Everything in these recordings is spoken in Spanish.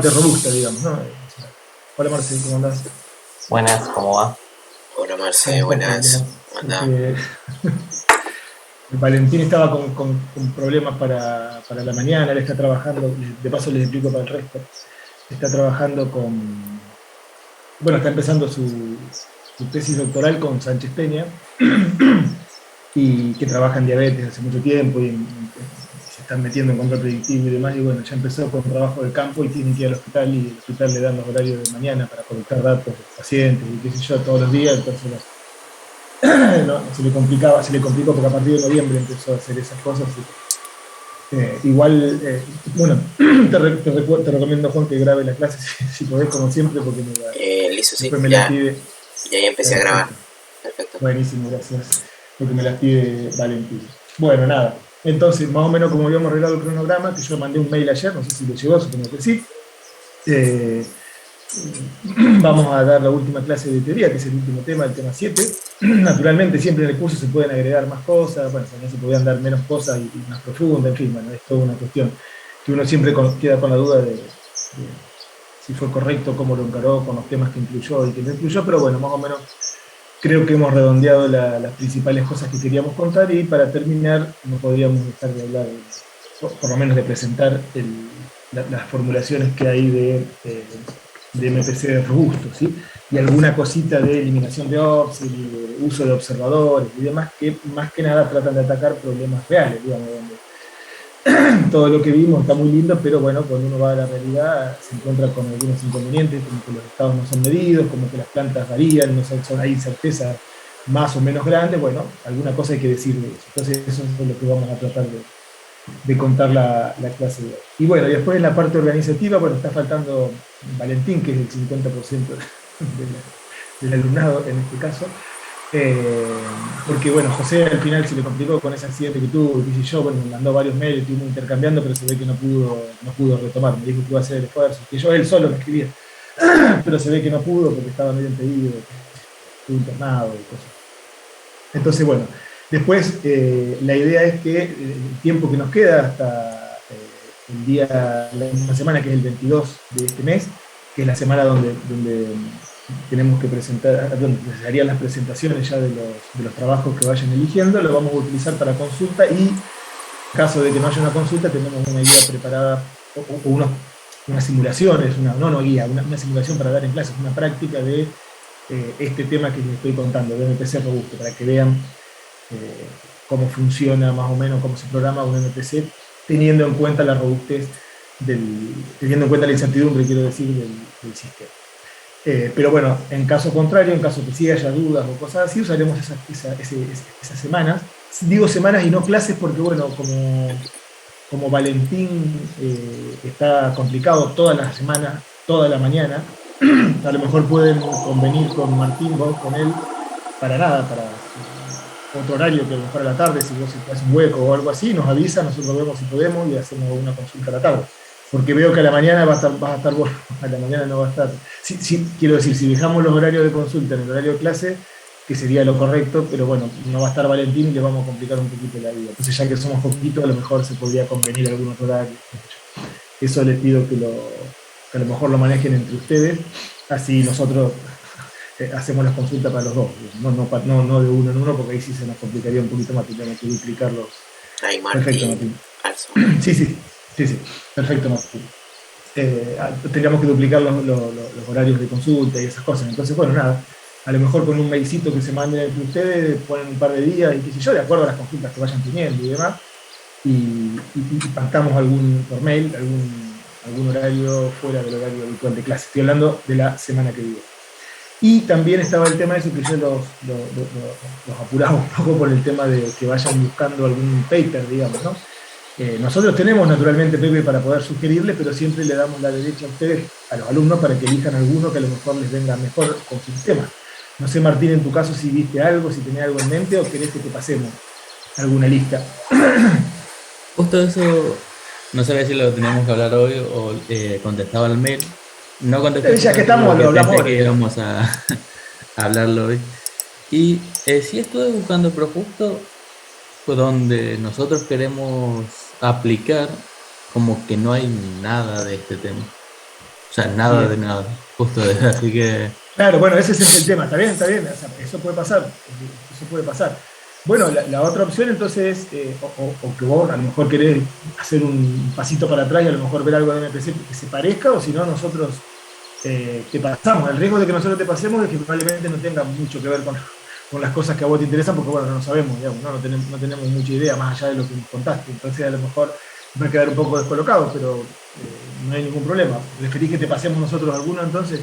bastante robusta, digamos, ¿no? Hola Marce, ¿cómo andás? Buenas, ¿cómo va? Hola Marce, Estamos con buenas. problemas ¿Cómo andás? porque Valentín estaba con problemas para la mañana, él está trabajando, de paso les explico para el resto, está trabajando bueno, está empezando su tesis doctoral con Sánchez Peña, y que trabaja en diabetes hace mucho tiempo se están metiendo en control predictivo y demás, y bueno, ya empezó con trabajo de campo y tiene que ir al hospital y el hospital le dan los horarios de mañana para colectar datos de los pacientes y qué sé yo, todos los días, entonces no, se le complicó porque a partir de noviembre empezó a hacer esas cosas. Igual, bueno, te recomiendo, Juan, que grabe la clase si podés, como siempre, porque Listo, sí, después me la ya, pide. ya empecé a grabar. Perfecto. Perfecto. Buenísimo, gracias. Porque me las pide Valentín. Bueno, nada. Entonces, más o menos como habíamos arreglado el cronograma, que yo mandé un mail ayer, no sé si le llegó, supongo que sí. Eh, Vamos a dar la última clase de teoría, que es el último tema, el tema 7. Naturalmente, siempre en el curso se pueden agregar más cosas, bueno, también se podían dar menos cosas y más profundas, en fin, bueno, es toda una cuestión que uno siempre queda con la duda de si fue correcto, cómo lo encaró, con los temas que incluyó y que no incluyó, pero bueno, más o menos creo que hemos redondeado las principales cosas que queríamos contar y para terminar no podríamos dejar de hablar, por lo menos de presentar las formulaciones que hay de MPC robusto, ¿sí? Y alguna cosita de eliminación de ops, y de uso de observadores y demás, que más que nada tratan de atacar problemas reales, digamos, donde todo lo que vimos está muy lindo, pero bueno, cuando uno va a la realidad se encuentra con algunos inconvenientes, como que los estados no son medidos, como que las plantas varían, no hay incerteza más o menos grande, bueno, alguna cosa hay que decir de eso. Entonces eso es lo que vamos a tratar de contar la clase de hoy. Y bueno, y después en la parte organizativa, bueno, está faltando Valentín, que es el 50% del alumnado en este caso, porque bueno, José al final se le complicó con ese accidente que tuvo, y qué sé yo, bueno, me mandó varios mails, estuvimos intercambiando, pero se ve que no pudo retomar, me dijo que iba a hacer el esfuerzo, que yo él solo me escribía, pero se ve que no pudo porque estaba medio impedido, estuvo internado y cosas. Entonces, bueno, después la idea es que el tiempo que nos queda hasta la semana que es el 22 de este mes, que es la semana donde tenemos que presentar, donde se harían las presentaciones ya de los trabajos que vayan eligiendo, lo vamos a utilizar para consulta y en caso de que no haya una consulta tenemos una guía preparada o unas simulaciones, no guía, una simulación para dar en clases, una práctica de este tema que les estoy contando, de MPC robusto, para que vean cómo funciona más o menos, cómo se programa un MPC, teniendo en cuenta la robustez, teniendo en cuenta la incertidumbre, quiero decir, del sistema. Pero bueno, en caso contrario, en caso que sí haya dudas o cosas así, usaremos esas semanas. Digo semanas y no clases porque, bueno, como Valentín está complicado todas las semanas, toda la mañana, a lo mejor pueden convenir con Martín, vos con él, para nada, para otro horario que a lo mejor a la tarde, si vos te haces un hueco o algo así, nos avisa, nosotros vemos si podemos y hacemos una consulta a la tarde. Porque veo que a la mañana vas a estar vos, a la mañana no va a estar. Sí, quiero decir, si dejamos los horarios de consulta en el horario de clase, que sería lo correcto, pero bueno, no va a estar Valentín y le vamos a complicar un poquito la vida. Entonces, ya que somos poquitos, a lo mejor se podría convenir algún otro horario. Eso les pido que a lo mejor lo manejen entre ustedes, así nosotros hacemos las consultas para los dos, no de uno en uno, porque ahí sí se nos complicaría un poquito más, tendríamos que duplicarlos. Ahí Perfecto, Martín, Martín. Alzo. Sí, perfecto, Martín. Tendríamos que duplicar los horarios de consulta y esas cosas. Entonces, bueno, nada, a lo mejor con un mailcito que se mande entre ustedes, ponen un par de días y qué sé yo, de acuerdo a las consultas que vayan teniendo y demás, y pactamos por mail algún horario fuera del horario habitual de clase. Estoy hablando de la semana que viene. Y también estaba el tema de eso que yo los apuraba un poco por el tema de que vayan buscando algún paper, digamos, ¿no? Nosotros tenemos naturalmente paper para poder sugerirles, pero siempre le damos la derecha a ustedes, a los alumnos, para que elijan alguno que a lo mejor les venga mejor con su tema. No sé, Martín, en tu caso, si viste algo, si tenés algo en mente o querés que te pasemos alguna lista. Justo eso, no sabía si lo teníamos que hablar hoy o contestaba al mail. No contesté Ya que estamos, porque lo hablamos pensé ahora. que íbamos a, a hablarlo hoy. Y sí estuve buscando, pero justo donde nosotros queremos aplicar, como que no hay nada de este tema. O sea, nada Bien. de nada, justo así que Claro, bueno, ese es el tema, está bien, o sea, eso puede pasar, eso puede pasar. Bueno, la otra opción entonces, o que vos a lo mejor querés hacer un pasito para atrás y a lo mejor ver algo de MPC que se parezca, o si no, nosotros te pasamos. El riesgo de que nosotros te pasemos es que probablemente no tenga mucho que ver con las cosas que a vos te interesan, porque bueno, no lo sabemos, digamos, no tenemos mucha idea más allá de lo que nos contaste. Entonces a lo mejor va a quedar un poco descolocado, pero no hay ningún problema. ¿Preferís que te pasemos nosotros alguno entonces?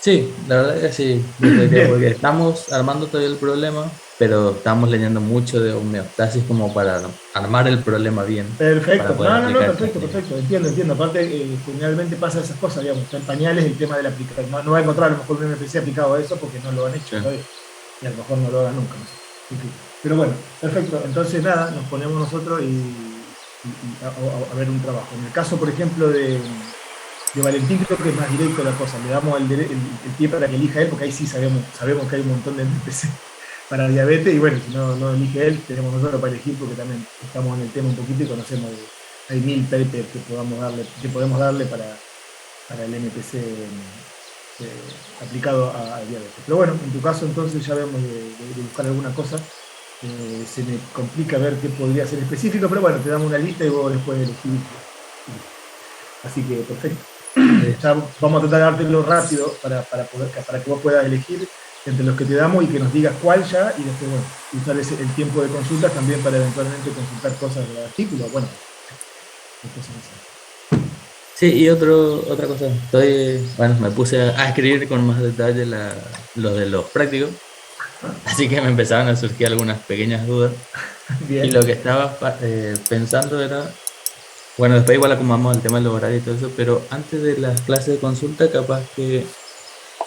sí, la verdad que sí, desde que- Bien. porque estamos armando todavía el problema, pero estamos leyendo mucho de homeostasis como para armar el problema bien, para Perfecto, poder no, aplicar esta perfecto, técnica. perfecto, entiendo. Aparte, generalmente pasa esas cosas, digamos, está en pañales el tema de la aplicación. No va a encontrar a lo mejor un MPC aplicado a eso porque no lo han hecho Sí. todavía. Y a lo mejor no lo hagan nunca, no sé. En fin. Pero bueno, perfecto. Entonces, nada, nos ponemos nosotros a ver un trabajo. En el caso, por ejemplo, de Valentín, creo que es más directo la cosa. Le damos el pie para que elija él, porque ahí sí sabemos que hay un montón de MPC para diabetes, y bueno, si no elige él, tenemos nosotros para elegir, porque también estamos en el tema un poquito y conocemos, hay 1000 papers que podemos darle para el MPC aplicado a diabetes. Pero bueno, en tu caso entonces ya vemos de buscar alguna cosa. Se me complica ver qué podría ser específico, pero bueno, te damos una lista y vos después elegís. Así que perfecto. Ya vamos a tratar de dártelo rápido para que vos puedas elegir entre los que te damos y que nos digas cuál ya, y después, bueno, usar el tiempo de consultas también para eventualmente consultar cosas del artículo. Bueno, cosas así. Sí, y otra cosa, bueno, me puse a escribir con más detalle lo de los prácticos, así que me empezaron a surgir algunas pequeñas dudas. Bien. Y lo que estaba pensando era, bueno, después igual acomodamos el tema del horario y todo eso, pero antes de las clases de consulta, capaz que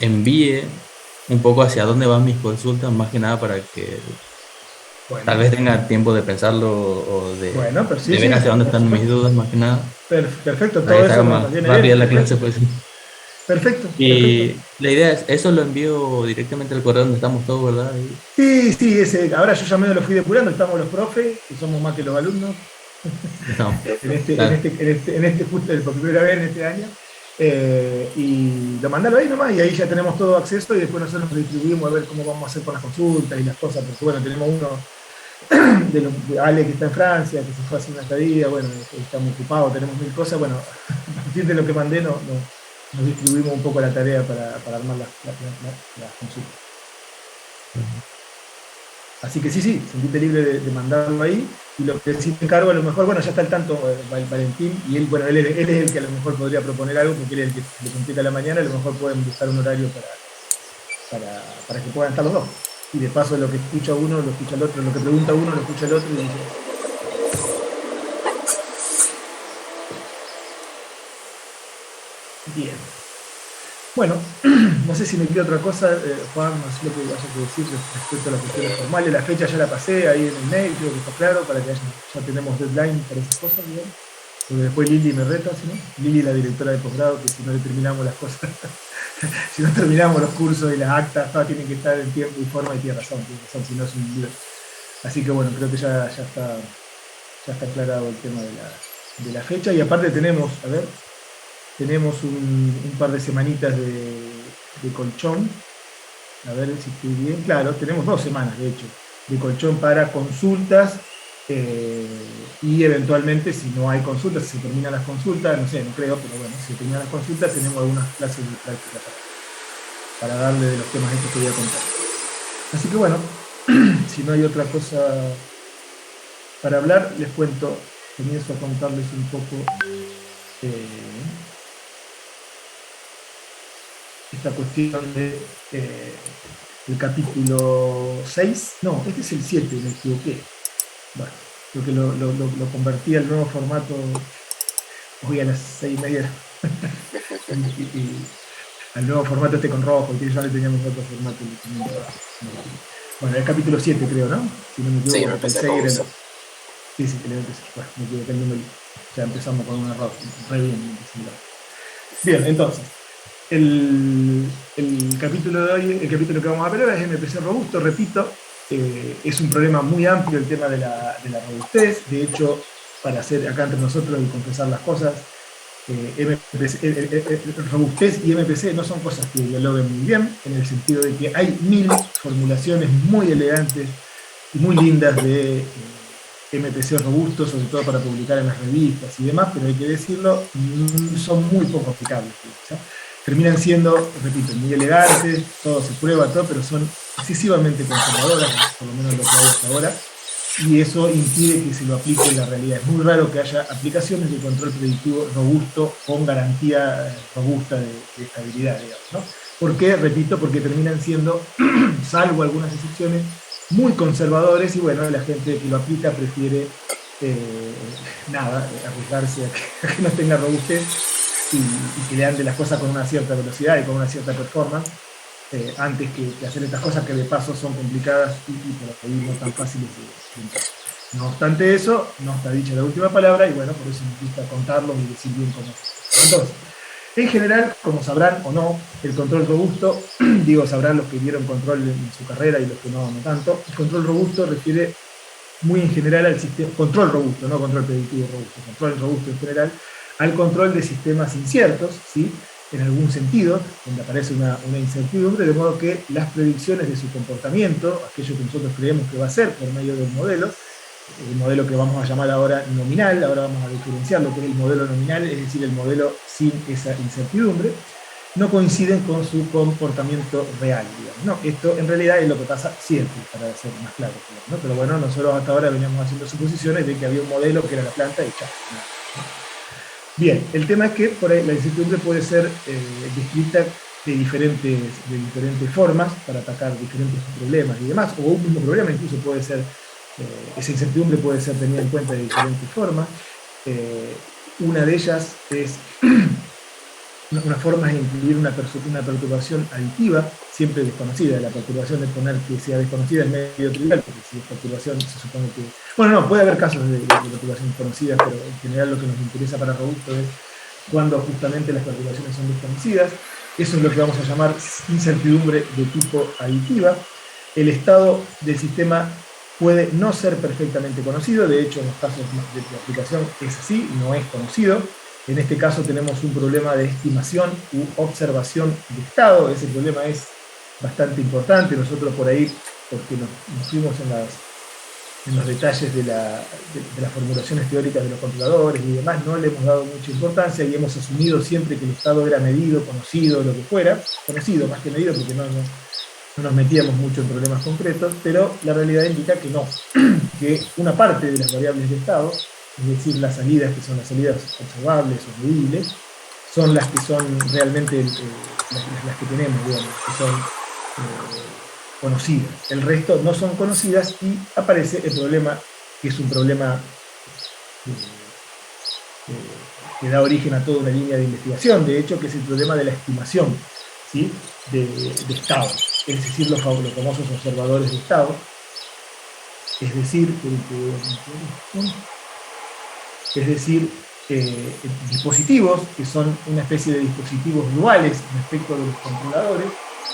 envíe un poco hacia dónde van mis consultas, más que nada para que Bueno, tal vez tenga tiempo de pensarlo o bueno, pero sí, de ver sí, hacia dónde por están mis supuesto. dudas, más que nada, Perfecto, para todo que se haga eso más nos viene rápida bien. la clase, Perfecto, pues. perfecto. Y la idea es, eso lo envío directamente al correo donde estamos todos, ¿verdad? Sí, ahora yo ya medio lo fui depurando, estamos los profes, que somos más que los alumnos, No, claro. justo por primera vez en este año. Y lo mandalo ahí nomás, y ahí ya tenemos todo acceso, y después nosotros nos distribuimos a ver cómo vamos a hacer con las consultas y las cosas, porque bueno, tenemos uno de Ale que está en Francia, que se fue a hacer una estadía, bueno, estamos ocupados, tenemos 1000 cosas, bueno, a partir de lo que mandé nos distribuimos un poco la tarea para armar las consultas. Así que sí, sentite libre de mandarlo ahí. Y lo que sí te encargo, a lo mejor, bueno, ya está al tanto Valentín, y él, bueno, él es el que a lo mejor podría proponer algo, porque él es el que le complica la mañana, a lo mejor pueden buscar un horario para que puedan estar los dos. Y de paso lo que escucha uno, lo escucha el otro, lo que pregunta uno, lo escucha el otro, y dice, bien. Bueno, no sé si me queda otra cosa, Juan, no sé lo que vaya a decir respecto a las cuestiones formales. La fecha ya la pasé ahí en el mail, creo que está claro, para que ya tenemos deadline para esas cosas, digamos. Porque después Lili me reta, ¿sí, no? Lili, la directora de posgrado, que si no le terminamos las cosas, si no terminamos los cursos y las actas, todas tienen que estar en tiempo y forma, y tiene razón, si no es un lío. Así que bueno, creo que ya está aclarado el tema de la fecha, y aparte tenemos un par de semanitas de colchón, a ver si estoy bien, claro, tenemos 2 semanas de hecho, de colchón para consultas, y eventualmente si no hay consultas, si se terminan las consultas, no sé, no creo, pero bueno, si se terminan las consultas tenemos algunas clases de práctica para darle de los temas estos que voy a contar. Así que bueno, si no hay otra cosa para hablar, les cuento, comienzo a contarles un poco esta cuestión de el capítulo 6, no, este es el 7, me equivoqué. Bueno, creo que lo convertí al nuevo formato hoy a las 6:30 y al nuevo formato este con rojo, que ya le teníamos otro formato. Bueno, el capítulo 7 creo, ¿no? Si no me equivoco, Sí, me empecé el con 6 eso. Sí, que le empecé. Bueno, me equivoqué el número. Ya empezamos con un error. Re bien. Bien, entonces, el capítulo de hoy, el capítulo que vamos a ver ahora es MPC robusto, repito, es un problema muy amplio el tema de la robustez. De hecho, para hacer acá entre nosotros y confesar las cosas, robustez y MPC no son cosas que dialoguen muy bien, en el sentido de que hay 1000 formulaciones muy elegantes y muy lindas de MPC robusto, sobre todo para publicar en las revistas y demás, pero hay que decirlo, son muy poco aplicables. ¿Sí? Terminan siendo, repito, muy elegantes, todo se prueba, todo, pero son excesivamente conservadoras, por lo menos lo que hay hasta ahora, y eso impide que se lo aplique en la realidad. Es muy raro que haya aplicaciones de control predictivo robusto con garantía robusta de estabilidad, digamos, ¿no? ¿Por qué? Repito, porque terminan siendo, salvo algunas excepciones, muy conservadores, y bueno, la gente que lo aplica prefiere arriesgarse a que no tenga robustez y que le ande las cosas con una cierta velocidad y con una cierta performance, antes que hacer estas cosas que de paso son complicadas y por ahí no tan fáciles de entrar. No obstante eso, no está dicha la última palabra, y bueno, por eso me gusta contarlo y decir bien cómo es. Entonces, en general, como sabrán o no, el control robusto, digo, sabrán los que dieron control en su carrera y los que no tanto, el control robusto refiere muy en general al sistema, control robusto, no control predictivo robusto, control robusto en general, al control de sistemas inciertos, ¿sí? En algún sentido, donde aparece una incertidumbre, de modo que las predicciones de su comportamiento, aquello que nosotros creemos que va a ser por medio del modelo, el modelo que vamos a llamar ahora nominal, ahora vamos a diferenciar lo que es el modelo nominal, es decir, el modelo sin esa incertidumbre, no coinciden con su comportamiento real, digamos, ¿no? Esto en realidad es lo que pasa siempre, para ser más claro, digamos, ¿no? Pero bueno, nosotros hasta ahora veníamos haciendo suposiciones de que había un modelo que era la planta y chao, ¿no? Bien, el tema es que por ahí la incertidumbre puede ser descrita de diferentes formas para atacar diferentes problemas y demás, o un mismo problema incluso puede ser, esa incertidumbre puede ser tenida en cuenta de diferentes formas. Una de ellas es, una forma es incluir una perturbación aditiva, siempre desconocida. La perturbación de poner que sea desconocida es medio trivial, porque si es perturbación se supone que... Bueno, no, puede haber casos de perturbación desconocida, pero en general lo que nos interesa para robusto es cuando justamente las perturbaciones son desconocidas. Eso es lo que vamos a llamar incertidumbre de tipo aditiva. El estado del sistema puede no ser perfectamente conocido, de hecho en los casos de aplicación es así, no es conocido. En este caso tenemos un problema de estimación u observación de estado. Ese problema es bastante importante. Nosotros por ahí, porque nos fuimos en los detalles de las formulaciones teóricas de los controladores y demás, no le hemos dado mucha importancia y hemos asumido siempre que el estado era medido, conocido, lo que fuera, conocido más que medido, porque no nos metíamos mucho en problemas concretos, pero la realidad indica que no, que una parte de las variables de estado, es decir, las salidas, que son las salidas observables o medibles, son las que son realmente las que tenemos, digamos, que son conocidas. El resto no son conocidas y aparece el problema, que es un problema que da origen a toda una línea de investigación, de hecho, que es el problema de la estimación, ¿sí? de estado, es decir, los famosos observadores de estado, es decir, dispositivos que son una especie de dispositivos duales respecto de los controladores,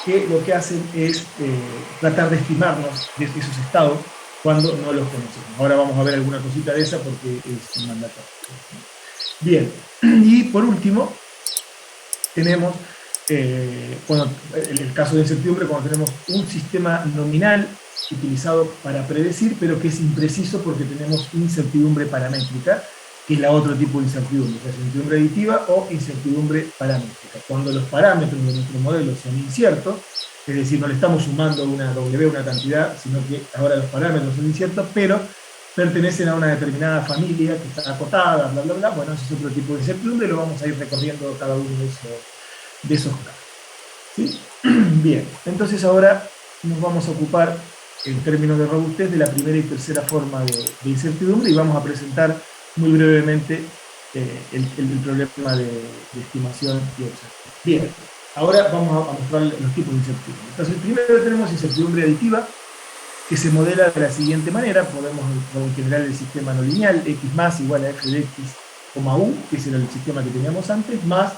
que lo que hacen es tratar de estimarnos de esos estados cuando no los conocemos. Ahora vamos a ver alguna cosita de esa porque es mandatorio. Bien, y por último tenemos el caso de incertidumbre, cuando tenemos un sistema nominal utilizado para predecir, pero que es impreciso porque tenemos incertidumbre paramétrica, que es la otro tipo de incertidumbre, la incertidumbre aditiva o incertidumbre paramétrica. Cuando los parámetros de nuestro modelo son inciertos, es decir, no le estamos sumando una W, una cantidad, sino que ahora los parámetros son inciertos, pero pertenecen a una determinada familia que está acotada, bla, bla, bla. Bueno, ese es otro tipo de incertidumbre, lo vamos a ir recorriendo cada uno de esos casos. ¿Sí? Bien, entonces ahora nos vamos a ocupar, en términos de robustez, de la primera y tercera forma de incertidumbre, y vamos a presentar muy brevemente el problema de estimación y observación. Bien, ahora vamos a mostrar los tipos de incertidumbre. Entonces, primero tenemos incertidumbre aditiva, que se modela de la siguiente manera. Podemos generar el sistema no lineal, x más igual a f de x, u, que ese era el sistema que teníamos antes, más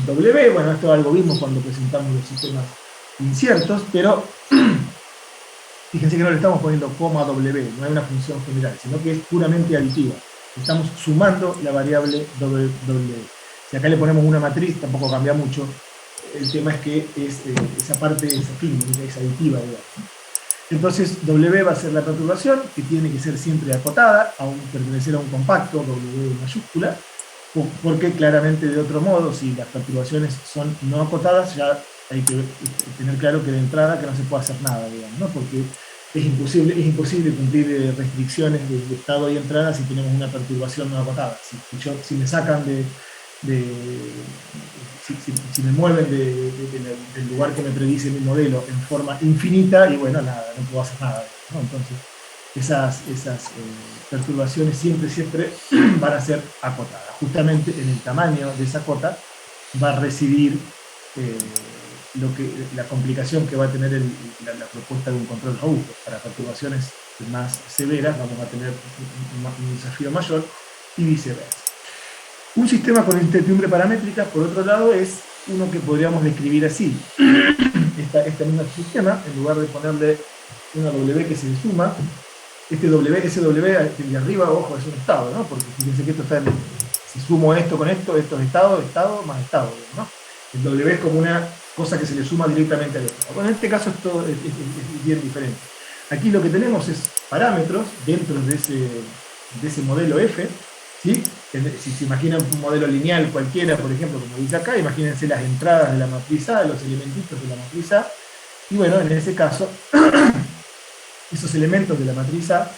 w. Bueno, esto es algo vimos cuando presentamos los sistemas inciertos, pero fíjense que no le estamos poniendo coma w, no hay una función general, sino que es puramente aditiva. Estamos sumando la variable w. Si acá le ponemos una matriz, tampoco cambia mucho. El tema es que esa parte es afín, es aditiva, digamos. Entonces, W va a ser la perturbación, que tiene que ser siempre acotada, aún pertenecer a un compacto, W mayúscula, porque claramente de otro modo, si las perturbaciones son no acotadas, ya hay que tener claro que de entrada que no se puede hacer nada, digamos, ¿no? Porque es imposible cumplir restricciones de estado y entrada si tenemos una perturbación no acotada. Si me sacan si me mueven del lugar que me predice mi modelo en forma infinita, y bueno, nada, no puedo hacer nada, ¿no? Entonces, esas perturbaciones siempre van a ser acotadas. Justamente en el tamaño de esa cota va a residir la complicación que va a tener la propuesta de un control robusto. Para perturbaciones más severas vamos a tener un desafío mayor y viceversa. Un sistema con incertidumbre paramétrica, por otro lado, es uno que podríamos describir así. Este mismo sistema, en lugar de ponerle una W que se le suma, ese W de arriba, ojo, es un estado, ¿no? Porque fíjense que esto está si sumo esto con esto es estado más estado, ¿no? El W es como una cosa que se le suma directamente al estado. Bueno, en este caso esto es bien diferente. Aquí lo que tenemos es parámetros dentro de ese modelo F, ¿sí? Si se imaginan un modelo lineal cualquiera, por ejemplo, como dice acá, imagínense las entradas de la matriz A, los elementitos de la matriz A, y bueno, en ese caso, esos elementos de la matriz A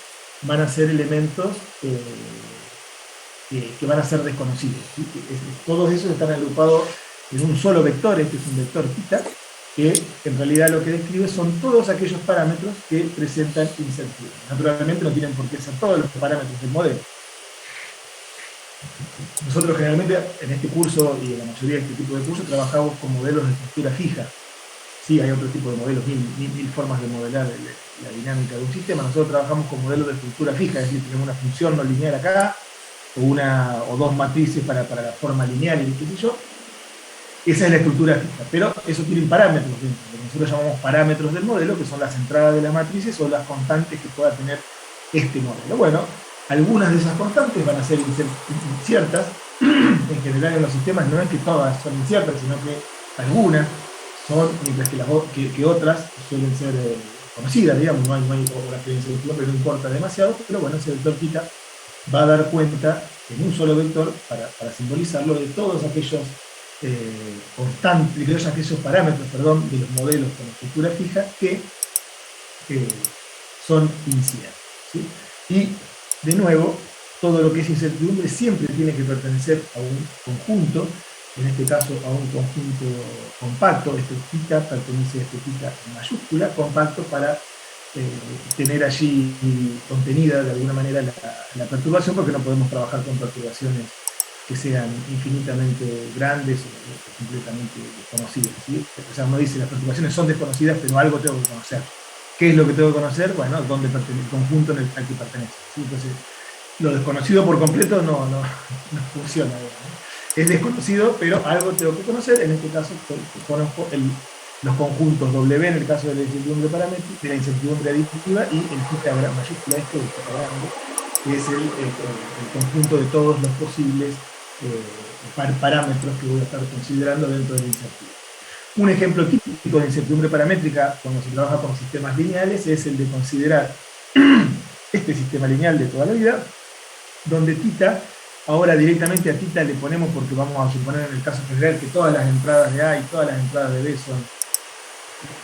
van a ser elementos que van a ser desconocidos, ¿sí? Todos esos están agrupados en un solo vector, este es un vector θ, que en realidad lo que describe son todos aquellos parámetros que presentan incertidumbre. Naturalmente no tienen por qué ser todos los parámetros del modelo. Nosotros generalmente en este curso y en la mayoría de este tipo de cursos trabajamos con modelos de estructura fija. Sí, hay otro tipo de modelos, mil formas de modelar la dinámica de un sistema. Nosotros trabajamos con modelos de estructura fija, es decir, tenemos una función no lineal acá, o dos matrices para la forma lineal y qué sé yo. Esa es la estructura fija, pero eso tiene parámetros dentro, lo que nosotros llamamos parámetros del modelo, que son las entradas de las matrices o las constantes que pueda tener este modelo. Bueno, algunas de esas constantes van a ser inciertas. En general en los sistemas no es que todas son inciertas, sino que algunas son, mientras que otras suelen ser conocidas, digamos, no hay o la creencia de pero no importa demasiado, pero bueno, ese vector θ va a dar cuenta en un solo vector, para simbolizarlo, de todos aquellos constantes, de aquellos parámetros, de los modelos con estructura fija que son inciertos, ¿sí? Y de nuevo, todo lo que es incertidumbre siempre tiene que pertenecer a un conjunto, en este caso a un conjunto compacto. Este θ pertenece a este θ en mayúscula, compacto, para tener allí contenida de alguna manera la perturbación, porque no podemos trabajar con perturbaciones que sean infinitamente grandes o completamente desconocidas, ¿sí? O sea, uno dice, las perturbaciones son desconocidas, pero algo tengo que conocer. ¿Qué es lo que tengo que conocer? Bueno, dónde pertenece el conjunto al que pertenece, ¿sí? Entonces, lo desconocido por completo no funciona, ¿no? Es desconocido, pero algo tengo que conocer. En este caso, conozco los conjuntos W en el caso de la incertidumbre paramétrica, de la incertidumbre aditiva, y el θ mayúscula, el θ grande, que es el conjunto de todos los posibles parámetros que voy a estar considerando dentro de la incertidumbre. Un ejemplo típico de incertidumbre paramétrica cuando se trabaja con sistemas lineales es el de considerar este sistema lineal de toda la vida, donde θ, ahora directamente a θ le ponemos, porque vamos a suponer en el caso general que todas las entradas de A y todas las entradas de B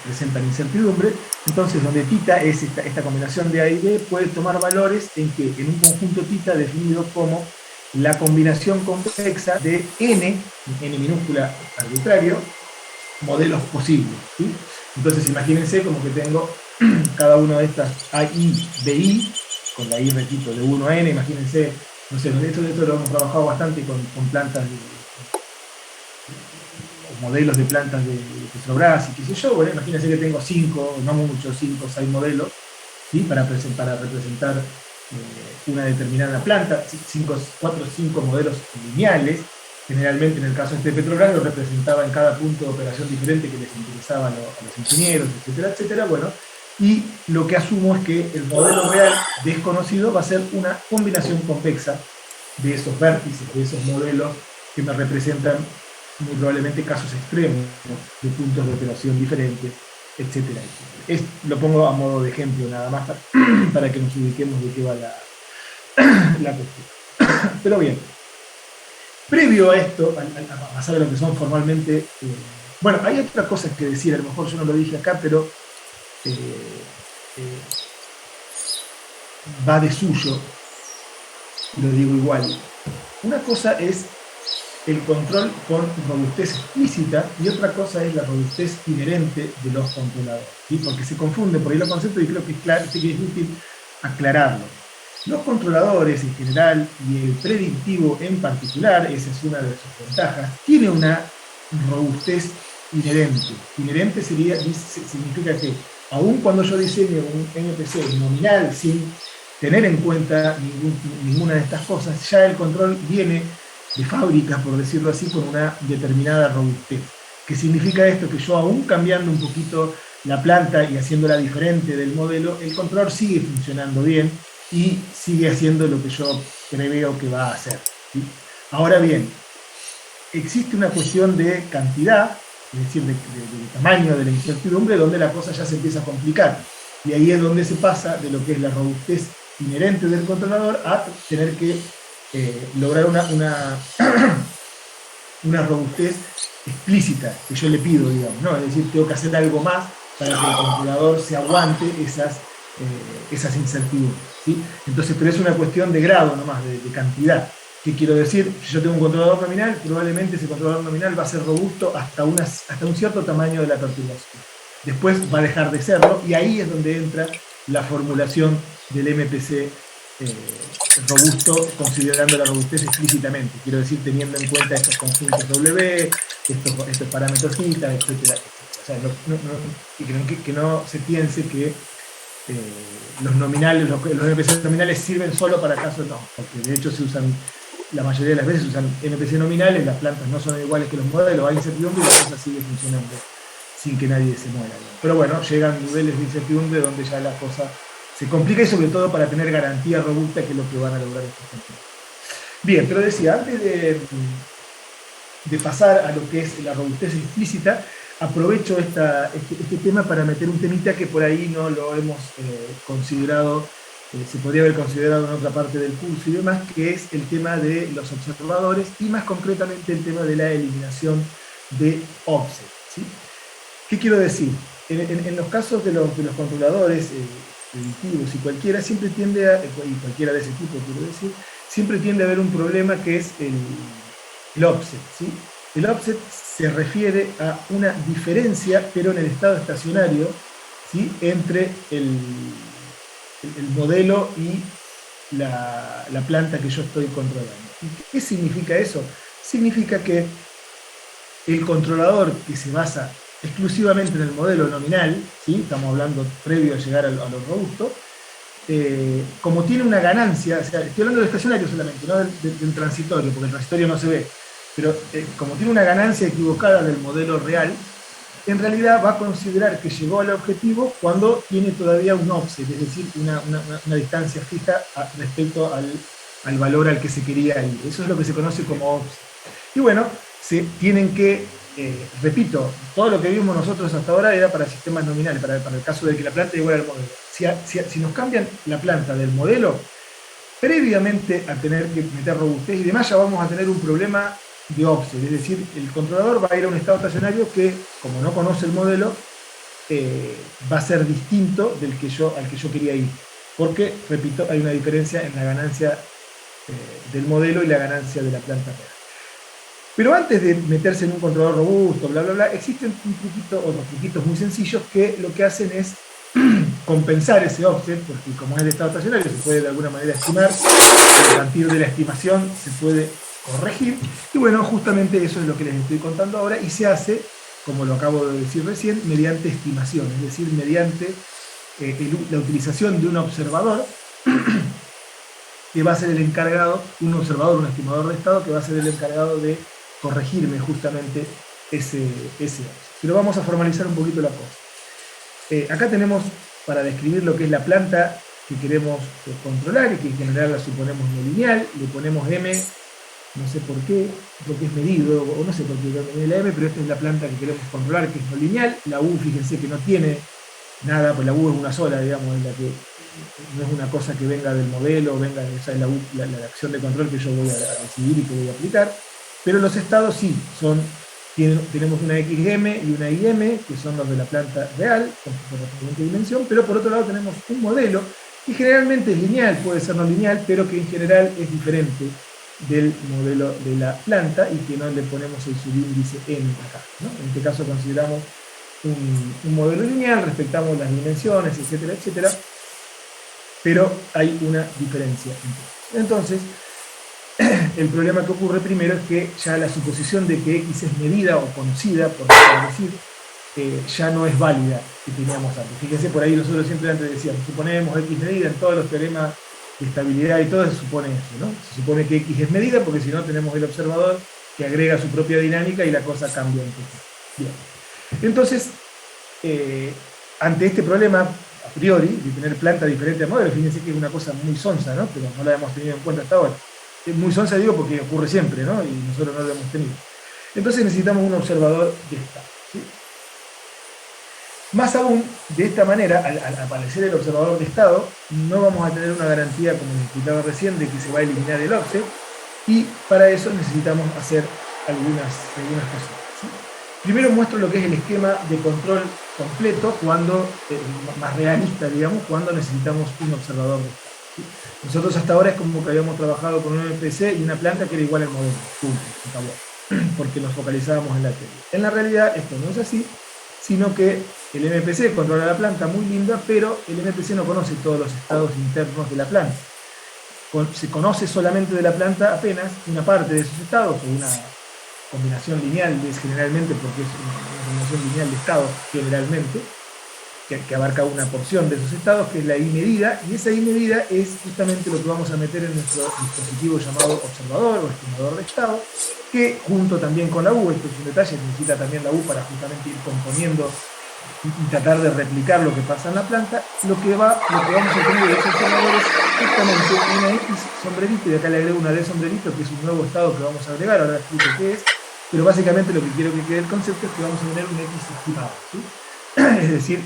presentan incertidumbre. Entonces, donde θ es esta combinación de A y B, puede tomar valores en un conjunto θ definido como la combinación complexa de n minúscula arbitrario, modelos posibles, ¿sí? Entonces imagínense como que tengo cada una de estas AI, BI, con la I, repito, de 1 a n, imagínense, no sé, esto lo hemos trabajado bastante con plantas modelos de plantas de Petrobras y qué sé yo. Bueno, imagínense que tengo 5, no muchos, 5 o 6 modelos, ¿sí? para representar una determinada planta, 4 o 5 modelos lineales. Generalmente en el caso de Petrobras lo representaba en cada punto de operación diferente que les interesaba a los ingenieros, etcétera, etcétera. Bueno, y lo que asumo es que el modelo real desconocido va a ser una combinación compleja de esos vértices, de esos modelos que me representan muy probablemente casos extremos, ¿no?, de puntos de operación diferentes, etcétera, etcétera. Lo pongo a modo de ejemplo nada más para que nos ubiquemos de qué va la cuestión. Pero bien, previo a esto, a pasar a lo que son formalmente, bueno, hay otra cosa que decir, a lo mejor yo no lo dije acá, pero va de suyo, lo digo igual. Una cosa es el control con robustez explícita y otra cosa es la robustez inherente de los controladores, ¿sí? Porque se confunde por ahí los conceptos y creo que es útil aclararlo. Los controladores en general y el predictivo en particular, esa es una de sus ventajas, tiene una robustez inherente. Inherente significa que aun cuando yo diseño un MPC nominal sin tener en cuenta ninguna de estas cosas, ya el control viene de fábrica, por decirlo así, con una determinada robustez. ¿Qué significa esto? Que yo, aún cambiando un poquito la planta y haciéndola diferente del modelo, el control sigue funcionando bien y sigue haciendo lo que yo preveo que va a hacer, ¿sí? Ahora bien, existe una cuestión de cantidad, es decir, de tamaño de la incertidumbre, donde la cosa ya se empieza a complicar. Y ahí es donde se pasa de lo que es la robustez inherente del controlador a tener que lograr una robustez explícita que yo le pido, digamos, ¿no? Es decir, tengo que hacer algo más para que el controlador se aguante esas incertidumbres, ¿sí? Entonces, pero es una cuestión de grado nomás, de cantidad. ¿Qué quiero decir? Si yo tengo un controlador nominal, probablemente ese controlador nominal va a ser robusto hasta un cierto tamaño de la perturbación. Después va a dejar de serlo, y ahí es donde entra la formulación del MPC robusto, considerando la robustez explícitamente. Quiero decir, teniendo en cuenta estos conjuntos W, estos parámetros θ, etcétera, etcétera. O sea, que no se piense que los nominales, los MPC nominales sirven solo para casos, no, porque de hecho se usan, la mayoría de las veces se usan MPC nominales, las plantas no son iguales que los modelos, hay incertidumbre y la cosa sigue funcionando sin que nadie se muera. Pero bueno, llegan niveles de incertidumbre donde ya la cosa se complica, y sobre todo para tener garantía robusta, que es lo que van a lograr estos controles. Bien, pero decía, antes de pasar a lo que es la robustez explícita, aprovecho este tema para meter un temita que por ahí no lo hemos considerado, se podría haber considerado en otra parte del curso y demás, que es el tema de los observadores y más concretamente el tema de la eliminación de offset, ¿sí? ¿Qué quiero decir? En los casos de los controladores predictivos y cualquiera, siempre tiende a, y cualquiera de ese tipo quiero decir, siempre tiende a haber un problema que es el offset, ¿sí? El offset se refiere a una diferencia, pero en el estado estacionario, ¿sí?, entre el modelo y la planta que yo estoy controlando. ¿Y qué significa eso? Significa que el controlador que se basa exclusivamente en el modelo nominal, ¿sí?, estamos hablando previo a llegar a lo robusto, como tiene una ganancia, o sea, estoy hablando del estacionario solamente, no del transitorio, porque el transitorio no se ve, pero como tiene una ganancia equivocada del modelo real, en realidad va a considerar que llegó al objetivo cuando tiene todavía un offset, es decir, una distancia fija respecto al valor al que se quería ir. Eso es lo que se conoce como offset. Y bueno, se tienen que, repito, todo lo que vimos nosotros hasta ahora era para sistemas nominales, para el caso de que la planta llegara al modelo. Si nos cambian la planta del modelo, previamente a tener que meter robustez y demás, ya vamos a tener un problema de offset, es decir, el controlador va a ir a un estado estacionario que, como no conoce el modelo, va a ser distinto al que yo quería ir, porque, repito, hay una diferencia en la ganancia del modelo y la ganancia de la planta real. Pero antes de meterse en un controlador robusto, bla, bla, bla, existen otros truquitos muy sencillos que lo que hacen es compensar ese offset, porque como es de estado estacionario, se puede de alguna manera estimar, a partir de la estimación se puede corregir, y bueno, justamente eso es lo que les estoy contando ahora, y se hace, como lo acabo de decir recién, mediante estimación, es decir, mediante la utilización de un observador que va a ser el encargado, un observador, un estimador de estado, que va a ser el encargado de corregirme justamente ese offset. Pero vamos a formalizar un poquito la cosa. Acá tenemos, para describir lo que es la planta que queremos controlar, y que en general la suponemos no lineal, le ponemos M no sé por qué, porque es medido, o no sé por qué mide la M, pero esta es la planta que queremos controlar, que es no lineal. La U, fíjense que no tiene nada, pues la U es una sola, digamos, es la que no es una cosa que venga del modelo, venga, esa es la, U, la acción de control que yo voy a decidir y que voy a aplicar. Pero los estados sí, tenemos una XM y una IM, que son los de la planta real, con su correspondiente dimensión, pero por otro lado tenemos un modelo que generalmente es lineal, puede ser no lineal, pero que en general es diferente del modelo de la planta y que no le ponemos el subíndice N acá, ¿no? En este caso consideramos un modelo lineal, respetamos las dimensiones, etcétera, etcétera, pero hay una diferencia. Entonces, el problema que ocurre primero es que ya la suposición de que X es medida o conocida, por decir, ya no es válida que teníamos antes. Fíjense, por ahí nosotros siempre antes decíamos, suponemos X medida en todos los teoremas de estabilidad y todo, se supone eso, ¿no? Se supone que X es medida porque si no tenemos el observador que agrega su propia dinámica y la cosa cambia un poco. Bien. Entonces, ante este problema a priori de tener planta diferente a modelo, fíjense que es una cosa muy sonsa, ¿no? Pero no la hemos tenido en cuenta hasta ahora. Es muy sonsa, digo, porque ocurre siempre, ¿no? Y nosotros no lo hemos tenido. Entonces necesitamos un observador de estado, ¿sí? Más aún, de esta manera, al aparecer el observador de estado, no vamos a tener una garantía, como les explicaba recién, de que se va a eliminar el offset, y para eso necesitamos hacer algunas cosas, ¿sí? Primero muestro lo que es el esquema de control completo, cuando, más realista, digamos, cuando necesitamos un observador de estado, ¿sí? Nosotros hasta ahora es como que habíamos trabajado con un MPC y una planta que era igual al modelo, punto, se acabó, porque nos focalizábamos en la teoría. En la realidad esto no es así, sino que el MPC controla la planta muy linda, pero el MPC no conoce todos los estados internos de la planta. Se conoce solamente de la planta apenas una parte de esos estados, o una combinación lineal, generalmente, porque es una combinación lineal de estados, generalmente, que abarca una porción de esos estados, que es la I medida, y esa I medida es justamente lo que vamos a meter en nuestro dispositivo llamado observador o estimador de estado, que junto también con la U, esto es un detalle, necesita también la U para justamente ir componiendo y tratar de replicar lo que pasa en la planta. Lo que vamos a tener de esos observadores es justamente una X sombrerito, y acá le agrego una D sombrerito, que es un nuevo estado que vamos a agregar, ahora explico qué es, pero básicamente lo que quiero que quede el concepto es que vamos a tener un X estimado, ¿sí? Es decir,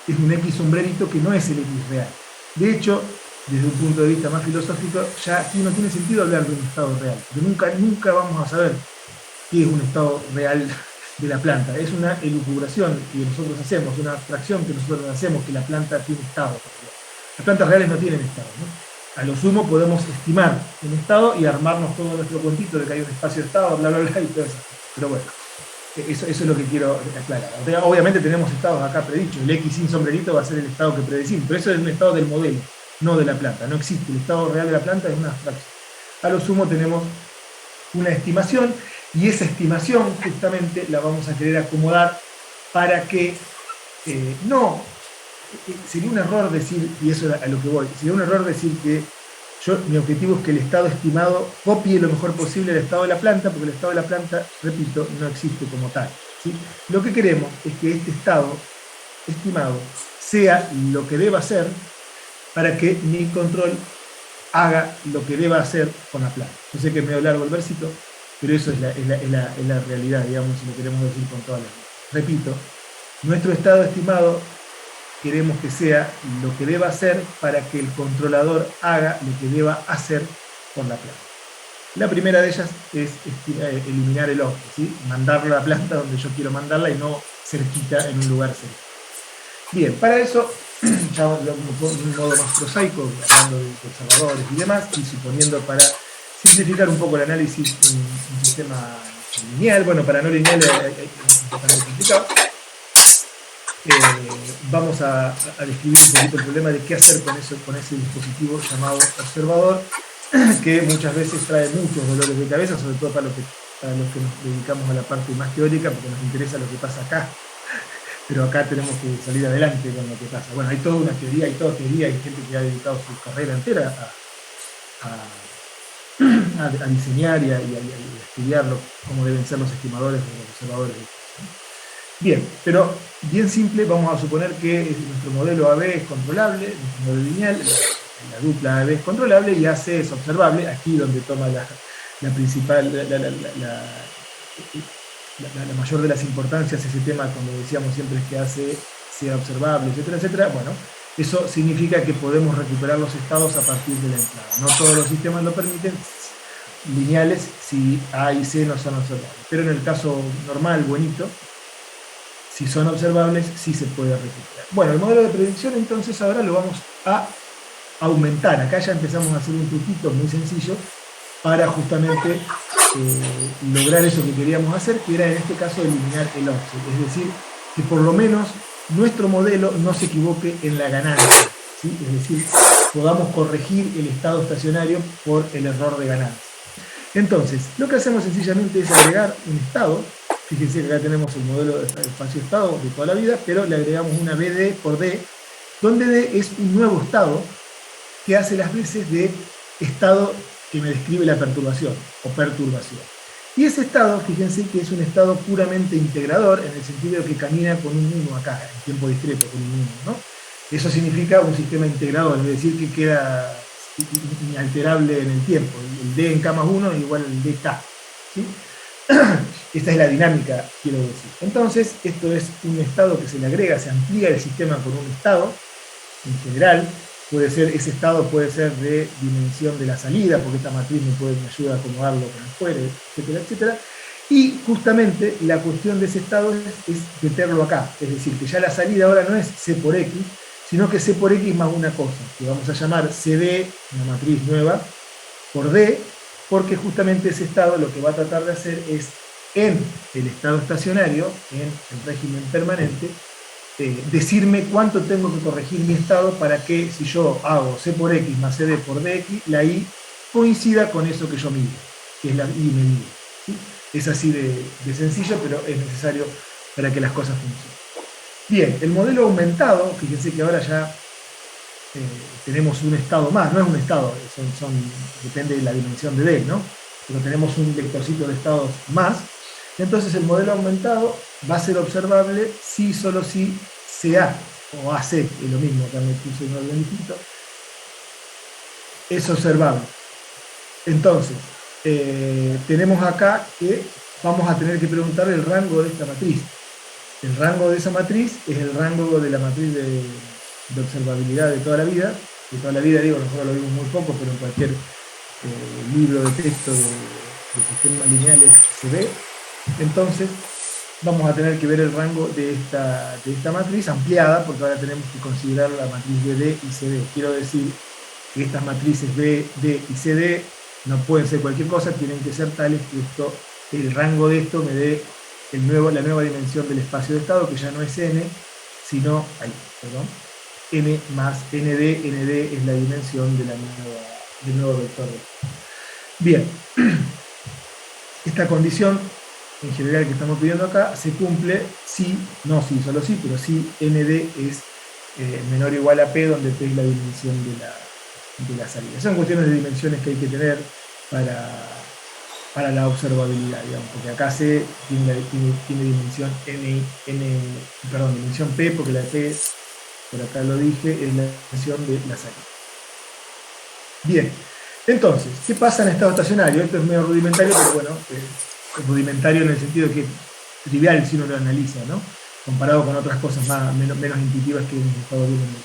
es un X sombrerito que no es el X real. De hecho, desde un punto de vista más filosófico, ya aquí no tiene sentido hablar de un estado real, porque nunca vamos a saber qué es un estado real de la planta. Es una elucubración que nosotros hacemos, una abstracción que nosotros hacemos, que la planta tiene estado. Las plantas reales no tienen estado, ¿no? A lo sumo podemos estimar un estado y armarnos todo nuestro cuentito de que hay un espacio de estado, bla, bla, bla, y todo eso. Pero bueno, eso es lo que quiero aclarar. Obviamente tenemos estados acá predichos. El X sin sombrerito va a ser el estado que predecimos, pero eso es un estado del modelo, no de la planta. No existe. El estado real de la planta es una abstracción. A lo sumo tenemos una estimación, y esa estimación justamente la vamos a querer acomodar para que sería un error decir, y eso es a lo que voy, sería un error decir que mi objetivo es que el estado estimado copie lo mejor posible el estado de la planta, porque el estado de la planta, repito, no existe como tal, ¿sí? Lo que queremos es que este estado estimado sea lo que deba ser para que mi control haga lo que deba hacer con la planta. Yo sé que es medio largo el versito, pero eso es la realidad, digamos, si lo queremos decir con todas las letras. Repito, nuestro estado estimado queremos que sea lo que deba hacer para que el controlador haga lo que deba hacer con la planta. La primera de ellas es eliminar el offset, ¿sí? Mandarlo a la planta donde yo quiero mandarla y no cerquita en un lugar cerca. Bien, para eso, ya de un modo más prosaico, hablando de observadores y demás, y suponiendo, para simplificar un poco el análisis, un sistema lineal, bueno, para no lineal es bastante complicado. Vamos a describir un poquito el problema de qué hacer con ese dispositivo llamado observador, que muchas veces trae muchos dolores de cabeza, sobre todo para los que nos dedicamos a la parte más teórica, porque nos interesa lo que pasa acá, pero acá tenemos que salir adelante con lo que pasa. Bueno, hay toda una teoría, hay gente que ha dedicado su carrera entera a diseñar y a estudiar cómo deben ser los estimadores de los observadores. Bien, pero bien simple, vamos a suponer que nuestro modelo AB es controlable, nuestro modelo lineal, la dupla AB es controlable y AC es observable, aquí donde toma la principal, la mayor de las importancias, ese tema, como decíamos siempre, es que sea observable, etcétera, etcétera. Bueno, eso significa que podemos recuperar los estados a partir de la entrada. No todos los sistemas lo permiten, lineales, si A y C no son observables. Pero en el caso normal, bonito, si son observables, sí se puede recuperar. Bueno, el modelo de predicción, entonces, ahora lo vamos a aumentar. Acá ya empezamos a hacer un truquito muy sencillo para justamente lograr eso que queríamos hacer, que era en este caso eliminar el offset. Es decir, que por lo menos nuestro modelo no se equivoque en la ganancia, ¿sí? Es decir, podamos corregir el estado estacionario por el error de ganancia. Entonces, lo que hacemos sencillamente es agregar un estado. Fíjense que acá tenemos el modelo de espacio-estado de toda la vida, pero le agregamos una BD por D, donde D es un nuevo estado que hace las veces de estado que me describe la perturbación o perturbación. Y ese estado, fíjense que es un estado puramente integrador, en el sentido de que camina con un 1 acá, en tiempo discreto, con un 1, ¿no? Eso significa un sistema integrador, es decir, que queda inalterable en el tiempo. El D en K más 1 es igual al DK, ¿sí? Esta es la dinámica, quiero decir. Entonces, esto es un estado que se le agrega, se amplía el sistema con un estado integral. Puede ser, ese estado puede ser de dimensión de la salida, porque esta matriz me ayuda a acomodarlo con el fuera, etcétera, etcétera. Y justamente la cuestión de ese estado es meterlo acá. Es decir, que ya la salida ahora no es C por X, sino que C por X más una cosa, que vamos a llamar CD, una matriz nueva, por D, porque justamente ese estado lo que va a tratar de hacer es, en el estado estacionario, en el régimen permanente, decirme cuánto tengo que corregir mi estado para que, si yo hago C por X más CD por DX, la I coincida con eso que yo mido, que es la I medida, ¿sí? Es así de sencillo, pero es necesario para que las cosas funcionen. Bien, el modelo aumentado, fíjense que ahora ya tenemos un estado más, no es un estado, depende de la dimensión de D, ¿no? Pero tenemos un vectorcito de estados más. Entonces el modelo aumentado va a ser observable si solo si CA o AC, es lo mismo, acá me puse un orden distinto, es observable. Entonces, tenemos acá que vamos a tener que preguntar el rango de esta matriz. El rango de esa matriz es el rango de la matriz de observabilidad de toda la vida. De toda la vida, digo, nosotros lo vimos muy poco, pero en cualquier libro de texto de sistemas lineales se ve. Entonces, vamos a tener que ver el rango de esta matriz ampliada, porque ahora tenemos que considerar la matriz de D y CD. Quiero decir que estas matrices B, D y CD no pueden ser cualquier cosa, tienen que ser tales que el rango de esto me dé la nueva dimensión del espacio de estado, que ya no es N, sino, N más ND. ND es la dimensión del nuevo vector. Bien, esta condición en general que estamos pidiendo acá se cumple si, no si, solo si, pero si ND es menor o igual a P, donde P es la dimensión de la salida. Son cuestiones de dimensiones que hay que tener para la observabilidad, digamos, porque acá C tiene dimensión dimensión P, porque la P, por acá lo dije, es la dimensión de la salida. Bien, entonces, ¿qué pasa en estado estacionario? Esto es medio rudimentario, pero bueno, es rudimentario en el sentido de que es trivial si uno lo analiza, ¿no? Comparado con otras cosas menos intuitivas que hemos estado viendo.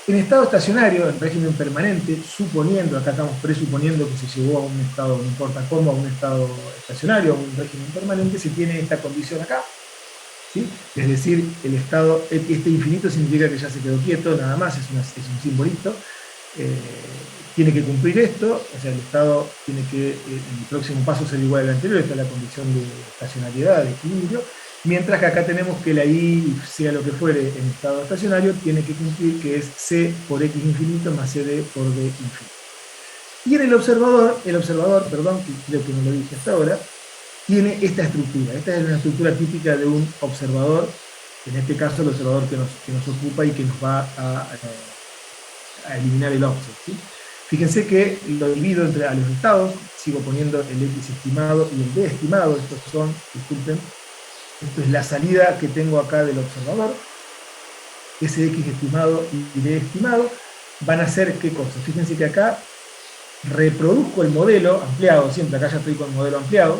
En estado estacionario, en régimen permanente, suponiendo, acá estamos presuponiendo que se llegó a un estado, no importa cómo, a un estado estacionario, a un régimen permanente, se tiene esta condición acá, ¿sí? Es decir, el estado, este infinito significa que ya se quedó quieto, nada más, es un simbolito. Tiene que cumplir esto, o sea, el estado tiene que, el próximo paso ser igual al anterior, esta es la condición de estacionariedad, de equilibrio, mientras que acá tenemos que la I, sea lo que fuere en estado estacionario, tiene que cumplir que es C por X infinito más CD por D infinito. Y en el observador, perdón, que creo que no lo dije hasta ahora, tiene esta estructura. Esta es una estructura típica de un observador, en este caso el observador que nos ocupa y que nos va a eliminar el offset, ¿sí? Fíjense que lo divido entre a los estados, sigo poniendo el X estimado y el D estimado, disculpen, esto es la salida que tengo acá del observador, ese X estimado y D estimado van a ser ¿qué cosas? Fíjense que acá reproduzco el modelo ampliado, siempre acá ya estoy con el modelo ampliado,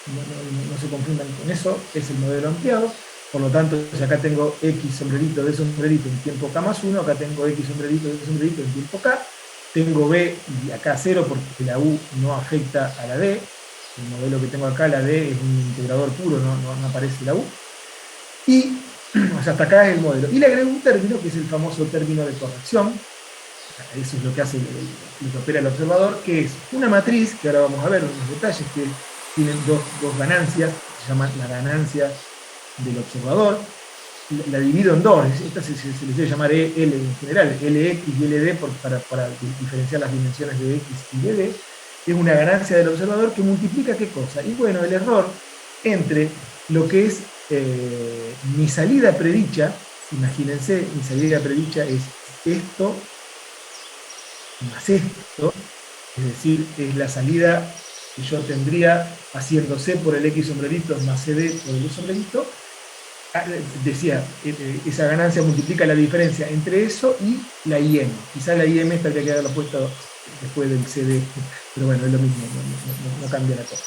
no se confundan con eso, es el modelo ampliado. Por lo tanto, si acá tengo X sombrerito de sombrerito en tiempo K más 1, acá tengo X sombrerito de sombrerito en tiempo K, tengo B y acá 0 porque la U no afecta a la D, el modelo que tengo acá, la D es un integrador puro, no aparece la U, y o sea, hasta acá es el modelo. Y le agrego un término que es el famoso término de corrección, eso es lo que hace, lo que opera el observador, que es una matriz, que ahora vamos a ver unos detalles que tienen dos ganancias, se llaman la ganancia del observador, la divido en dos, esta se le suele llamar EL en general, LX y LD para diferenciar las dimensiones de X y de D, es una ganancia del observador que multiplica ¿qué cosa? Y bueno, el error entre lo que es mi salida predicha, imagínense, mi salida predicha es esto más esto, es decir, es la salida que yo tendría haciendo C por el X sombrerito más CD por el Y sombrerito. Decía, esa ganancia multiplica la diferencia entre eso y la IM. Quizá la IM esta habría que haberlo puesto después del CD, pero bueno, es lo mismo, no cambia la cosa,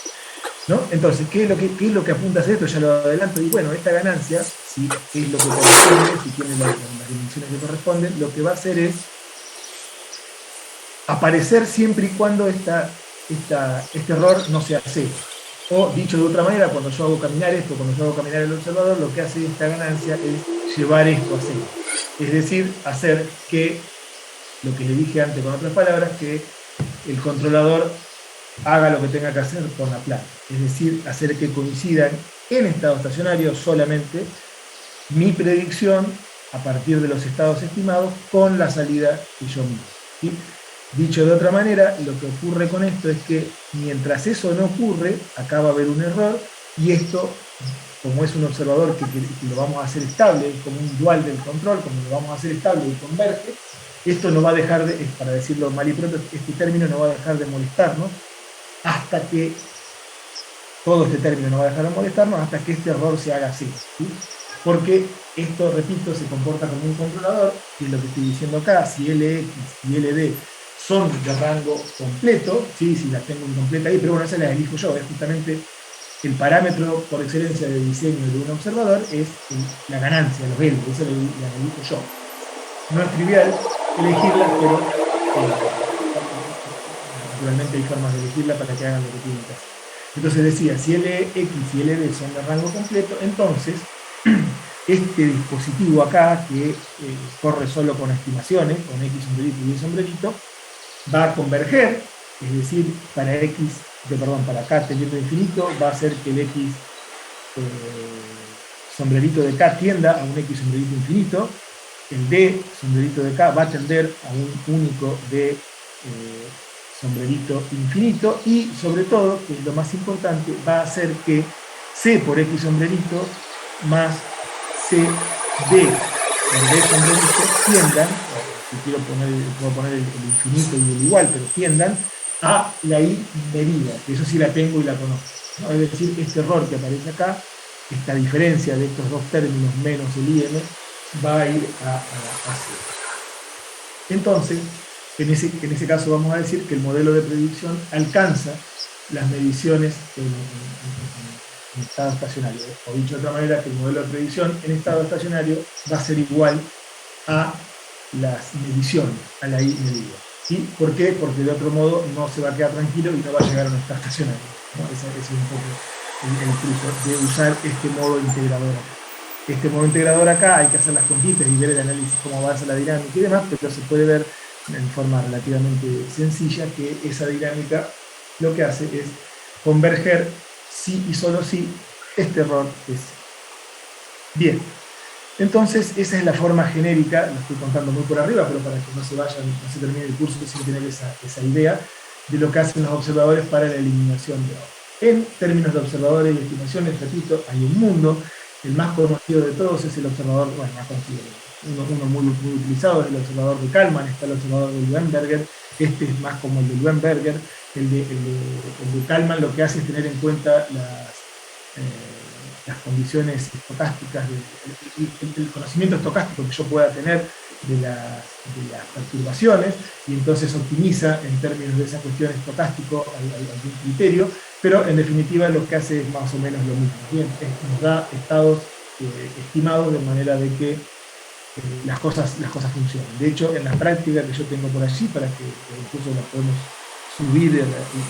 ¿no? Entonces, ¿qué es lo que apunta a hacer esto? Ya lo adelanto, y bueno, esta ganancia, si es lo que corresponde, si tiene las dimensiones que corresponden, lo que va a hacer es aparecer siempre y cuando este error no sea C. O dicho de otra manera, cuando yo hago caminar esto, cuando yo hago caminar el observador, lo que hace esta ganancia es llevar esto a C. Es decir, hacer que, lo que le dije antes con otras palabras, que el controlador haga lo que tenga que hacer con la planta. Es decir, hacer que coincidan en estado estacionario solamente mi predicción a partir de los estados estimados con la salida que yo mido, ¿sí? Dicho de otra manera, lo que ocurre con esto es que mientras eso no ocurre, acá va a haber un error, y esto, como es un observador que lo vamos a hacer estable, como un dual del control, como lo vamos a hacer estable y converge, esto no va a dejar de, para decirlo mal y pronto, este término no va a dejar de molestarnos hasta que, todo este término no va a dejar de molestarnos hasta que este error se haga así, ¿sí? Porque esto, repito, se comporta como un controlador, y es lo que estoy diciendo acá, si LX y LD son de rango completo, ¿sí? Si las tengo incompleta ahí, pero bueno, esas las elijo yo, es justamente el parámetro por excelencia de diseño de un observador, es la ganancia, los L, eso la elijo yo. No es trivial elegirlas, pero naturalmente hay formas de elegirla para que hagan lo que tienen que hacer. Entonces decía, si LX y LD son de rango completo, entonces este dispositivo acá, que corre solo con estimaciones, con X sombrerito y Y sombrerito, va a converger, es decir, para K tendiendo a infinito, va a hacer que el X sombrerito de K tienda a un X sombrerito infinito, el D sombrerito de K va a tender a un único D sombrerito infinito, y sobre todo, que es lo más importante, va a hacer que C por X sombrerito más C D por D sombrerito tiendan, si puedo poner el infinito y el igual, pero tiendan a la I medida, que eso sí la tengo y la conozco, ¿no? Es decir, este error que aparece acá, esta diferencia de estos dos términos menos el IM, va a ir a C. Entonces, en ese caso vamos a decir que el modelo de predicción alcanza las mediciones en estado estacionario. O dicho de otra manera, que el modelo de predicción en estado estacionario va a ser igual a las mediciones, a la I medida. ¿Sí? ¿Por qué? Porque de otro modo no se va a quedar tranquilo y no va a llegar a un estado estacionario, ¿no? Ese es un poco el truco de usar este modo integrador acá. Este modo integrador acá hay que hacer las conquistas y ver el análisis, cómo va a ser la dinámica y demás, pero se puede ver en forma relativamente sencilla que esa dinámica lo que hace es converger sí y solo si este error es bien. Entonces, esa es la forma genérica, lo estoy contando muy por arriba, pero para que no se vayan, no se termine el curso sin tener esa idea de lo que hacen los observadores para la eliminación de error. En términos de observadores y estimaciones, repito, hay un mundo. El más conocido de todos es el observador, bueno, más conocido, uno muy utilizado es el observador de Kalman, está el observador de Leuenberger, este es más como el de Leuenberger. El de Kalman lo que hace es tener en cuenta las condiciones estocásticas, el conocimiento estocástico que yo pueda tener de las perturbaciones, y entonces optimiza en términos de esa cuestión estocástico algún criterio, pero en definitiva lo que hace es más o menos lo mismo. Bien, nos da estados estimados de manera de que las cosas funcionen. De hecho, en la práctica que yo tengo por allí, para que incluso las podemos subir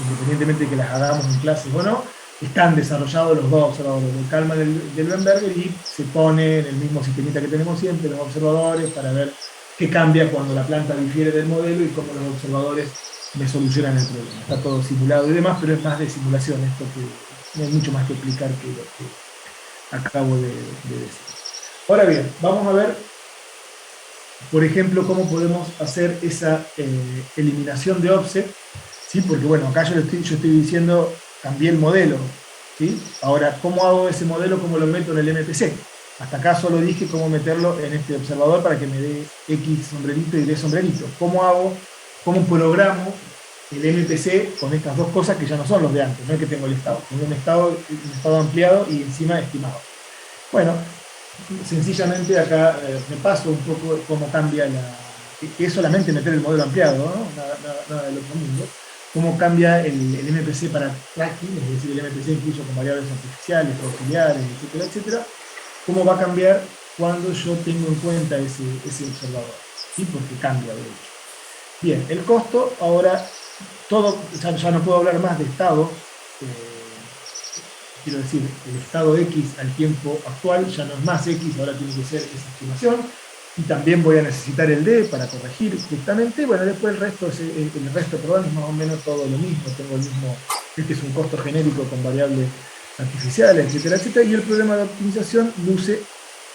independientemente de que las hagamos en clases o no, están desarrollados los dos observadores, el Kalman y el Weinberger, y se pone en el mismo sistemita que tenemos siempre, los observadores, para ver qué cambia cuando la planta difiere del modelo y cómo los observadores me solucionan el problema. Está todo simulado y demás, pero es más de simulación, esto que no hay mucho más que explicar que lo que acabo de decir. Ahora bien, vamos a ver, por ejemplo, cómo podemos hacer esa eliminación de offset, ¿sí? Porque bueno, acá yo estoy diciendo, cambié el modelo, ¿sí? Ahora, ¿cómo hago ese modelo? ¿Cómo lo meto en el MPC? Hasta acá solo dije cómo meterlo en este observador para que me dé X sombrerito y Y sombrerito. ¿Cómo programo el MPC con estas dos cosas que ya no son los de antes? No es que tengo el estado, tengo un estado ampliado y encima estimado. Bueno, sencillamente acá me paso un poco cómo cambia que es solamente meter el modelo ampliado, ¿no? Nada del otro mundo. Cómo cambia el MPC para tracking, es decir, el MPC incluso con variables artificiales, auxiliares, etcétera, etcétera. Cómo va a cambiar cuando yo tengo en cuenta ese observador, ¿sí? Porque cambia, de hecho. Bien, el costo, ahora, ya no puedo hablar más de estado, quiero decir, el estado X al tiempo actual ya no es más X, ahora tiene que ser esa estimación, y también voy a necesitar el D para corregir justamente. Bueno, después el resto es más o menos todo lo mismo, tengo el mismo, este es un costo genérico con variables artificiales, etcétera, etcétera, y el problema de optimización luce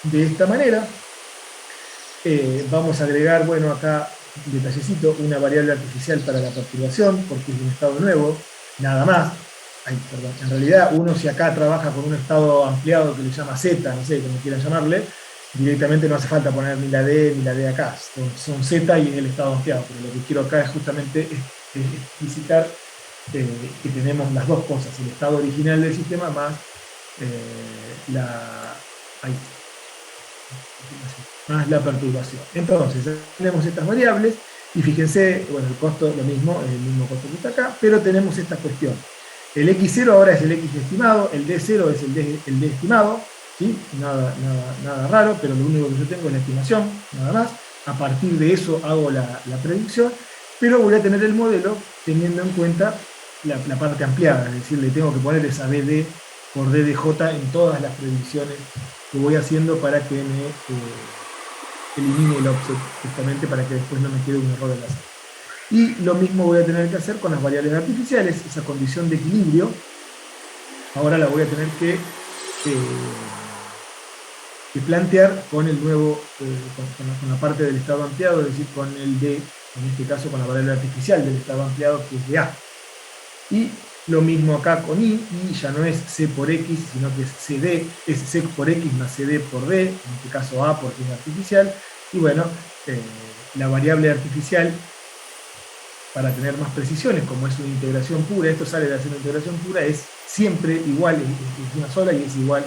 de esta manera. Vamos a agregar, bueno, acá, un detallecito, una variable artificial para la perturbación, porque es un estado nuevo, nada más. En realidad, uno si acá trabaja con un estado ampliado que le llama Z, no sé, como quieran llamarle, directamente no hace falta poner ni la D acá, son Z y es el estado ampliado, pero lo que quiero acá es justamente explicitar que tenemos las dos cosas, el estado original del sistema más la perturbación. Entonces, tenemos estas variables, y fíjense, bueno, el costo lo mismo, es el mismo costo que está acá, pero tenemos esta cuestión. El X0 ahora es el X estimado, el D0 es el D estimado, ¿sí? Nada raro, pero lo único que yo tengo es la estimación, nada más. A partir de eso hago la predicción, pero voy a tener el modelo teniendo en cuenta la parte ampliada, es decir, le tengo que poner esa BD por DDJ en todas las predicciones que voy haciendo para que me elimine el offset, justamente para que después no me quede un error en la sala. Y lo mismo voy a tener que hacer con las variables artificiales, esa condición de equilibrio, ahora la voy a tener que plantear con el nuevo, con la parte del estado ampliado, es decir, con el D, en este caso con la variable artificial del estado ampliado, que es de A. Y lo mismo acá con I ya no es C por X, sino que es CD, es C por X más CD por D, en este caso A porque es artificial, y bueno, la variable artificial, para tener más precisiones, como es una integración pura, esto sale de hacer una integración pura, es siempre igual, es una sola y es igual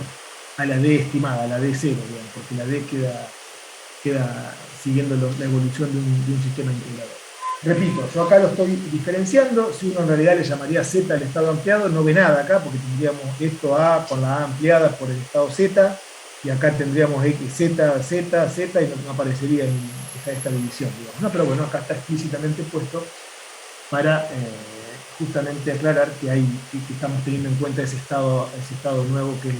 a la D estimada, a la D0, digamos, porque la D queda siguiendo la evolución de un sistema integrador. Repito, yo acá lo estoy diferenciando, si uno en realidad le llamaría Z el estado ampliado, no ve nada acá, porque tendríamos esto A con la A ampliada por el estado Z, y acá tendríamos X, Z, Z, Z, y no aparecería esta división, digamos, ¿no? Pero bueno, acá está explícitamente puesto para justamente aclarar que estamos teniendo en cuenta ese estado nuevo que es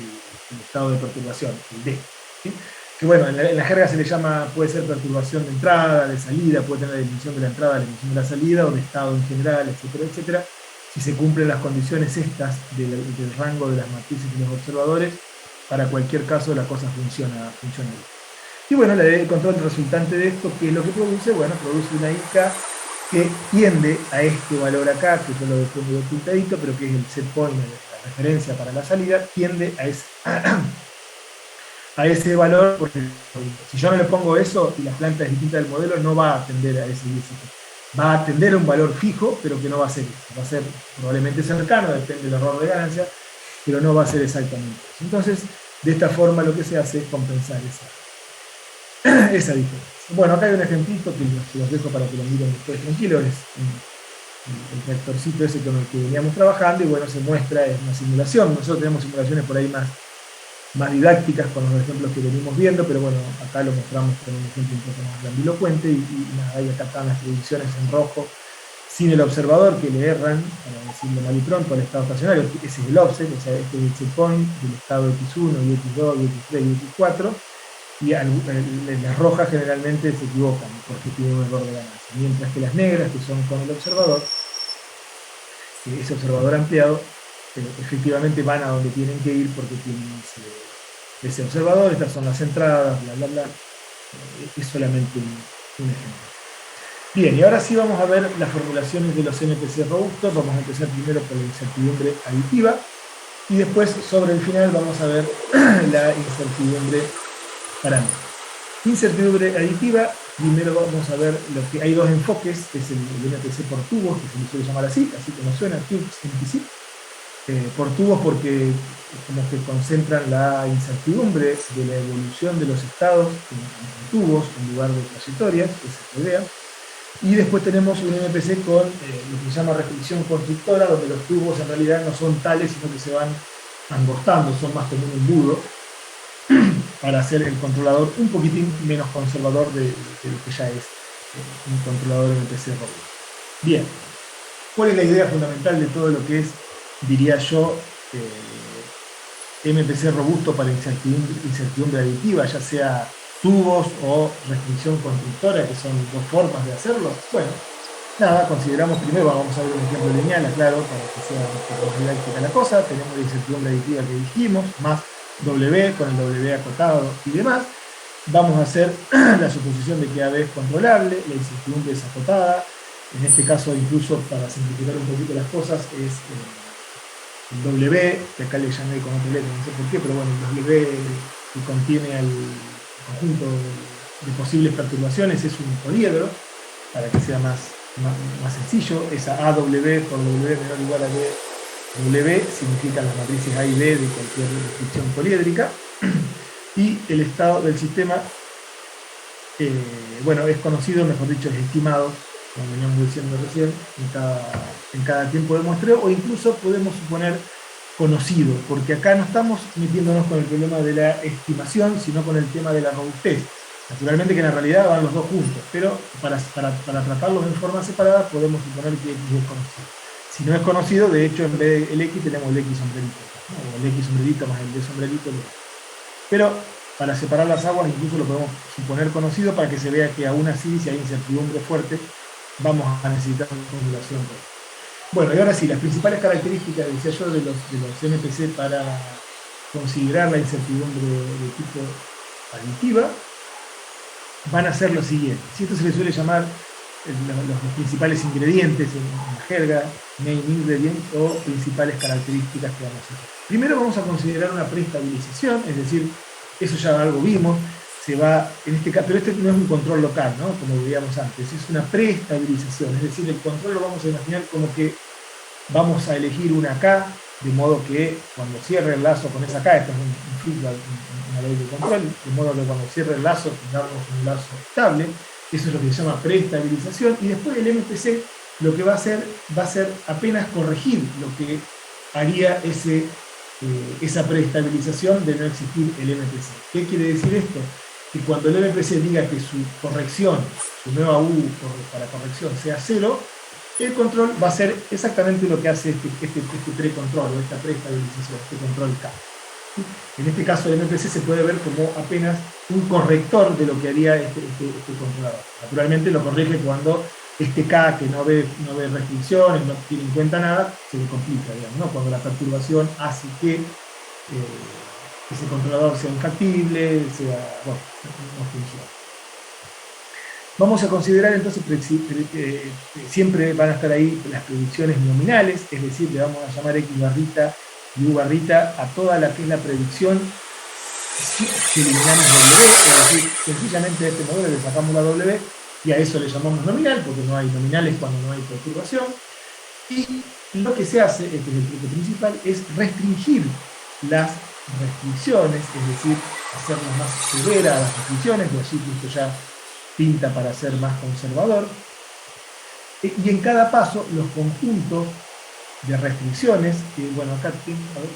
el estado de perturbación, el D, ¿sí? Que bueno, en la jerga se le llama, puede ser perturbación de entrada, de salida, puede tener la dimensión de la entrada, la dimensión de la salida, o de estado en general, etcétera, etcétera. Si se cumplen las condiciones estas del rango de las matrices y los observadores, para cualquier caso la cosa funciona bien. Y bueno, el control resultante de esto, ¿qué es lo que produce? Bueno, produce una IK que tiende a este valor acá, que yo lo pongo pintadito, pero que es el set point, la referencia para la salida, tiende a ese valor, porque si yo no le pongo eso y la planta es distinta del modelo, no va a atender a ese IST. Va a atender a un valor fijo, pero que no va a ser eso. Va a ser probablemente cercano, depende del error de ganancia, pero no va a ser exactamente eso. Entonces, de esta forma lo que se hace es compensar esa diferencia. Bueno, acá hay un ejemplito que los dejo para que lo miren después tranquilo, es el reactorcito ese con el que veníamos trabajando, y bueno, se muestra en una simulación. Nosotros tenemos simulaciones por ahí más didácticas con los ejemplos que venimos viendo, pero bueno, acá lo mostramos con un ejemplo un poco más grandilocuente, y nada, ahí acá están las predicciones en rojo, sin el observador, que le erran, para decirlo mal y pronto, al estado estacionario. Ese es el offset, o sea, este es el set point del estado X1, y X2, y X3, y X4, y las rojas generalmente se equivocan porque tienen un error de ganancia, mientras que las negras, que son con el observador, ese observador ampliado, efectivamente van a donde tienen que ir porque tienen ese observador. Estas son las entradas, bla bla bla. Es solamente un ejemplo. Bien, y ahora sí vamos a ver las formulaciones de los NPC robustos. Vamos a empezar primero por la incertidumbre aditiva, y después sobre el final vamos a ver la incertidumbre parámetro. Incertidumbre aditiva, primero vamos a ver hay dos enfoques, que es el NPC por tubos, que se le suele llamar así como suena, tubes NPC. Por tubos porque como que concentran la incertidumbre de la evolución de los estados en tubos en lugar de trayectorias, esa es la idea. Y después tenemos un NPC con lo que se llama restricción constrictora, donde los tubos en realidad no son tales, sino que se van angostando, son más como un embudo, para hacer el controlador un poquitín menos conservador de lo que ya es un controlador NPC robusto. Bien, ¿cuál es la idea fundamental de todo lo que es, diría yo, MPC robusto para incertidumbre aditiva, ya sea tubos o restricción constructora, que son dos formas de hacerlo? Bueno, nada, consideramos primero, vamos a ver un ejemplo lineal, claro, para que sea más didáctica la cosa. Tenemos la incertidumbre aditiva que dijimos, más W con el W acotado y demás. Vamos a hacer la suposición de que AB es controlable, la incertidumbre es acotada. En este caso, incluso para simplificar un poquito las cosas, es el W, que acá le llamé con otra letra, no sé por qué, pero bueno, el W que contiene al conjunto de posibles perturbaciones es un poliedro, para que sea más sencillo. Esa AW por W menor o igual a W significan las matrices A y B de cualquier restricción poliédrica. Y el estado del sistema, bueno, es conocido, mejor dicho, es estimado, como veníamos diciendo recién, en cada tiempo de muestreo, o incluso podemos suponer conocido, porque acá no estamos metiéndonos con el problema de la estimación, sino con el tema de la robustez. Naturalmente que en la realidad van los dos juntos, pero para tratarlos en forma separada podemos suponer que X es conocido. Si no es conocido, de hecho, en vez del X tenemos el X sombrerito, ¿no? O el X sombrerito más el D sombrerito. Pero para separar las aguas incluso lo podemos suponer conocido, para que se vea que aún así, si hay incertidumbre fuerte, vamos a necesitar una formulación. Bueno, y ahora sí, las principales características, decía yo, de los NPC para considerar la incertidumbre de tipo aditiva van a ser los siguientes. Si esto se le suele llamar los principales ingredientes en la jerga, main ingredient, o principales características que vamos a hacer. Primero vamos a considerar una preestabilización, es decir, eso ya algo vimos, se va, en este caso, pero este no es un control local, ¿no? Como veíamos antes, es una preestabilización, es decir, el control lo vamos a imaginar como que vamos a elegir una K, de modo que cuando cierre el lazo con esa K, esto es un feedback, una ley de control, de modo que cuando cierre el lazo tengamos un lazo estable. Eso es lo que se llama preestabilización, y después el MPC lo que va a hacer apenas corregir lo que haría esa preestabilización de no existir el MPC. ¿Qué quiere decir esto? Que cuando el MPC diga que su corrección, su nueva U para corrección sea 0, el control va a hacer exactamente lo que hace este precontrol, o esta preestabilización, este control K. En este caso el MPC se puede ver como apenas un corrector de lo que haría este controlador. Naturalmente lo corrige cuando este K, que no ve restricciones, no tiene en cuenta nada, se le complica, digamos, ¿no? Cuando la perturbación hace que ese controlador sea infactible, bueno, no funciona. Vamos a considerar entonces, siempre van a estar ahí las predicciones nominales, es decir, le vamos a llamar X barrita y U barrita a toda la que es la predicción si eliminamos W, es decir, sencillamente a este modelo le sacamos la W y a eso le llamamos nominal, porque no hay nominales cuando no hay perturbación. Y lo que se hace, este es el truco principal, es restringir las restricciones, es decir, hacerlas más severas las restricciones, de allí que esto ya pinta para ser más conservador. Y en cada paso, los conjuntos de restricciones, que bueno, acá tengo, a ver,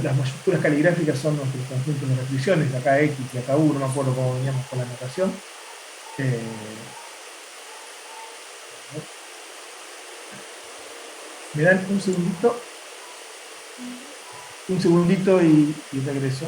las mayúsculas caligráficas son nuestros conjuntos de restricciones, acá X y acá U, no me acuerdo cómo veníamos con la notación. Me dan un segundito y regreso.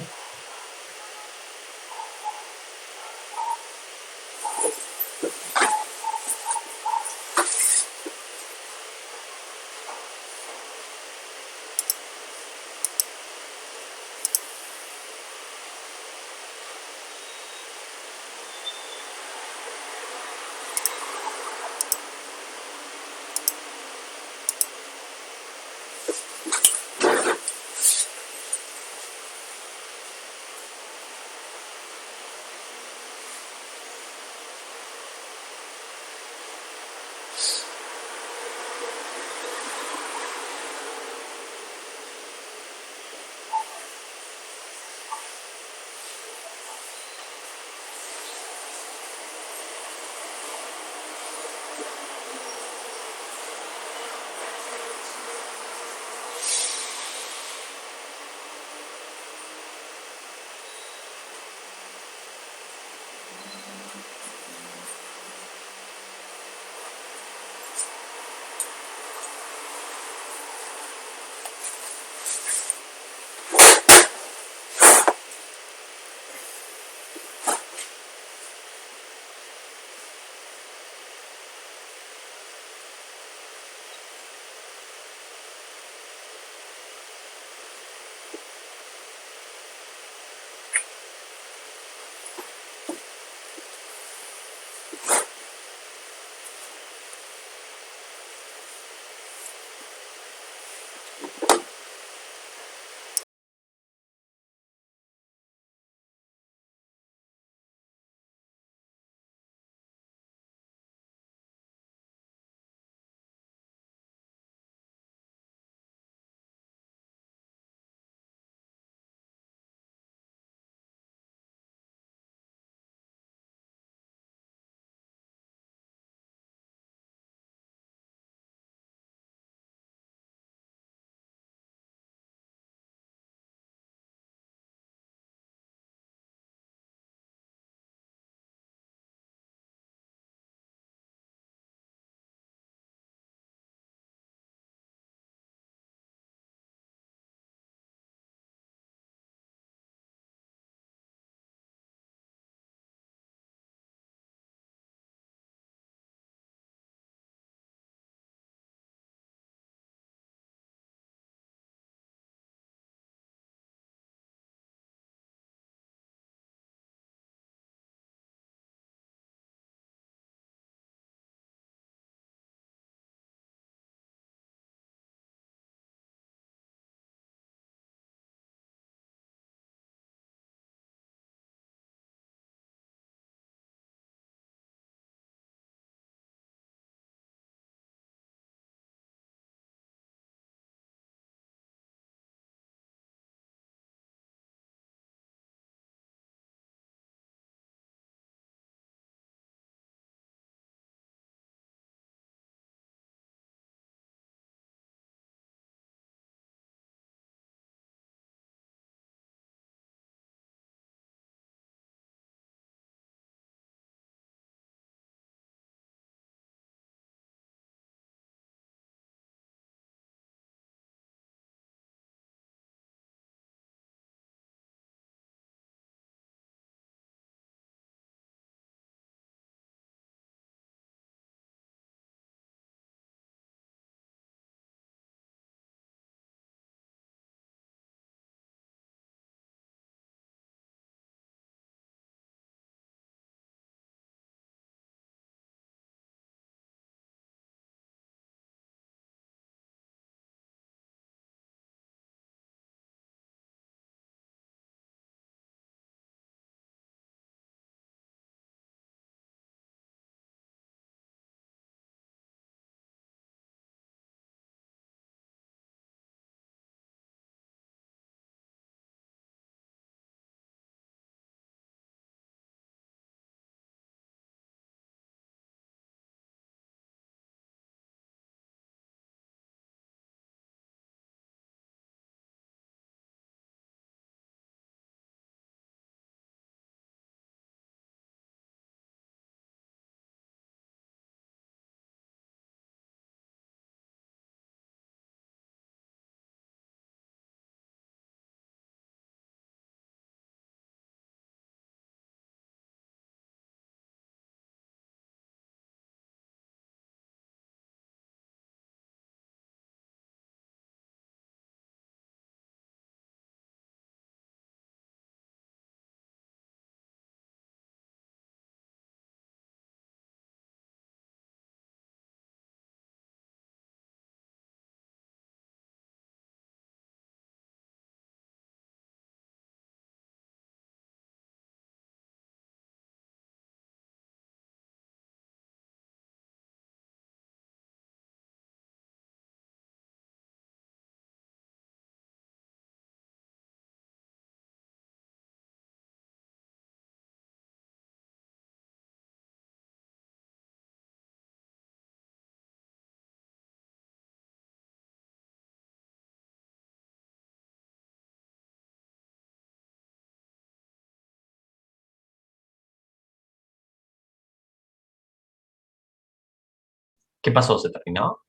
¿Qué pasó? ¿Se terminó?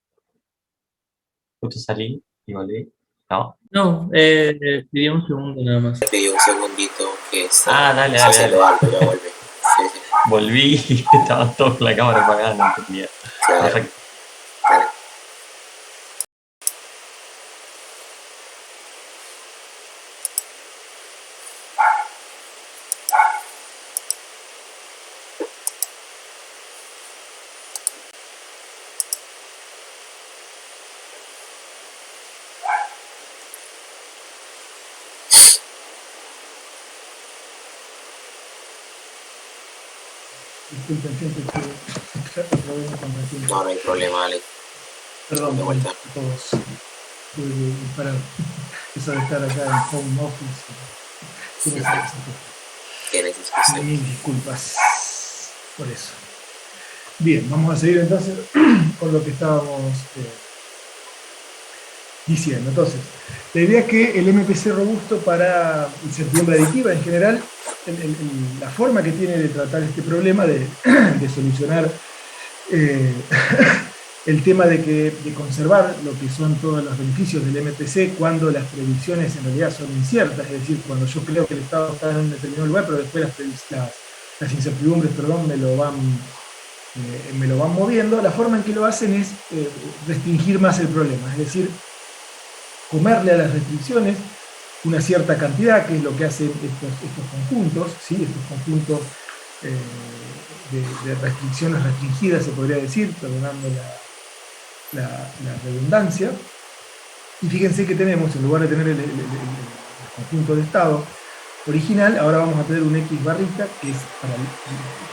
Justo salí y volví. ¿No? No, pidió un segundo nada más. Te pidió un segundito que está Dale, haciendo dale. algo, ya vuelve. Sí, sí, Volví y estaba todo con la cámara apagada, no entendía. claro. Perfecto. Dale. Disculpen, gente, que otra vez me contratiempo. No, no hay problema, Ale. Perdón, de vuelta. a todos. Tuve que disparar. Eso de estar acá en home office. Tuve esa cosa. Tienes discusión. Mil disculpas por eso. Bien, vamos a seguir entonces con lo que estábamos diciendo. Entonces, la idea es que el MPC robusto para incertidumbre aditiva en general, la forma que tiene de tratar este problema, de solucionar el tema de conservar lo que son todos los beneficios del MPC cuando las predicciones en realidad son inciertas, es decir, cuando yo creo que el Estado está en un determinado lugar, pero después las incertidumbres, me lo van moviendo. La forma en que lo hacen es restringir más el problema, es decir, comerle a las restricciones una cierta cantidad, que es lo que hacen estos conjuntos, ¿sí? Estos conjuntos de restricciones restringidas, se podría decir, perdonando la redundancia. Y fíjense que tenemos, en lugar de tener el conjunto de estado original, ahora vamos a tener un X barrita, que es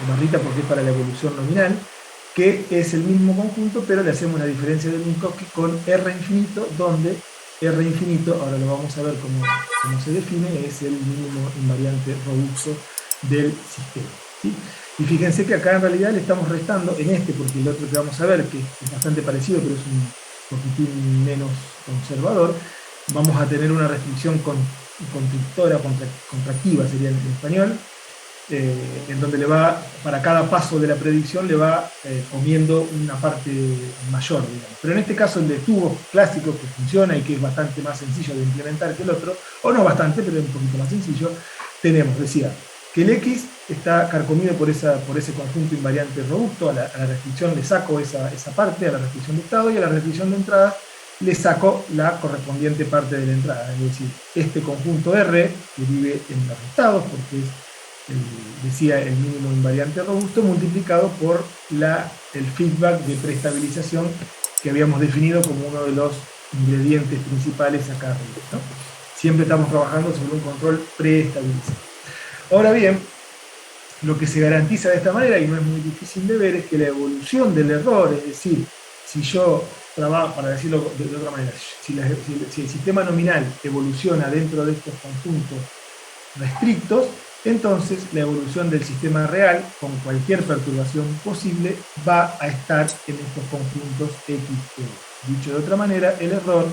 barrita porque es para la evolución nominal, que es el mismo conjunto, pero le hacemos la diferencia de Minkowski con R infinito, donde R infinito, ahora lo vamos a ver cómo se define, es el mínimo invariante robusto del sistema, ¿sí? Y fíjense que acá en realidad le estamos restando en porque el otro que vamos a ver, que es bastante parecido, pero es un poquitín menos conservador, vamos a tener una restricción constrictora, contractiva sería en español, en donde le va, para cada paso de la predicción, le va comiendo una parte mayor, digamos. Pero en este caso el de tubos clásicos, que funciona y que es bastante más sencillo de implementar que el otro, o no bastante, pero es un poquito más sencillo, tenemos, decía, que el X está carcomido por ese conjunto invariante robusto. A la restricción le saco esa parte, a la restricción de estado, y a la restricción de entrada le saco la correspondiente parte de la entrada. Es decir, este conjunto R, que vive en los estados, porque es, decía, el mínimo invariante robusto, multiplicado por el feedback de preestabilización que habíamos definido como uno de los ingredientes principales acá arriba, ¿no? Siempre estamos trabajando sobre un control preestabilizado. Ahora bien, lo que se garantiza de esta manera, y no es muy difícil de ver, es que la evolución del error, es decir, si yo trabajo, para decirlo de otra manera, si el sistema nominal evoluciona dentro de estos conjuntos restrictos, entonces la evolución del sistema real, con cualquier perturbación posible, va a estar en estos conjuntos X. Dicho de otra manera, el error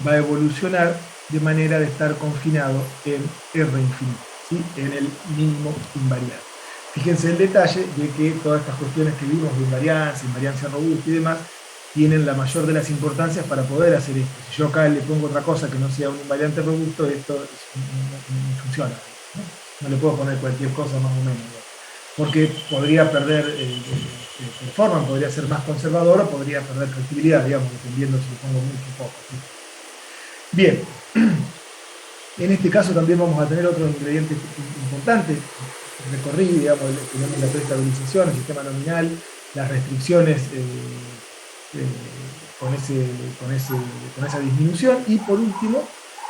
va a evolucionar de manera de estar confinado en R infinito, ¿sí? En el mínimo invariante. Fíjense el detalle de que todas estas cuestiones que vimos de invariancia robusta y demás, tienen la mayor de las importancias para poder hacer esto. Si yo acá le pongo otra cosa que no sea un invariante robusto, esto no funciona, ¿no? No le puedo poner cualquier cosa más o menos, ¿no? Porque podría perder performance, podría ser más conservador o podría perder flexibilidad, digamos, dependiendo si le pongo mucho o poco, ¿sí? Bien, en este caso también vamos a tener otro ingrediente importante. Recorrí, digamos, tenemos la preestabilización, el sistema nominal, las restricciones con esa disminución, y por último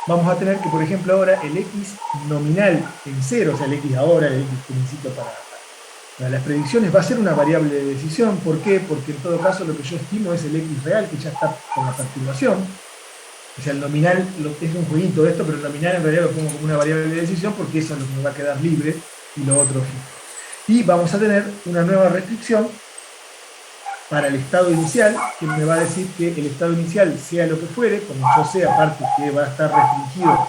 vamos a tener que, por ejemplo, ahora el X nominal en cero, o sea, el X ahora, el X que necesito para las predicciones, va a ser una variable de decisión. ¿Por qué? Porque en todo caso lo que yo estimo es el X real, que ya está con la perturbación. O sea, el nominal es un jueguito de esto, pero el nominal en realidad lo pongo como una variable de decisión porque eso es lo que me va a quedar libre y lo otro fijo. Y vamos a tener una nueva restricción para el estado inicial, que me va a decir que el estado inicial, sea lo que fuere, como yo sé, aparte que va a estar restringido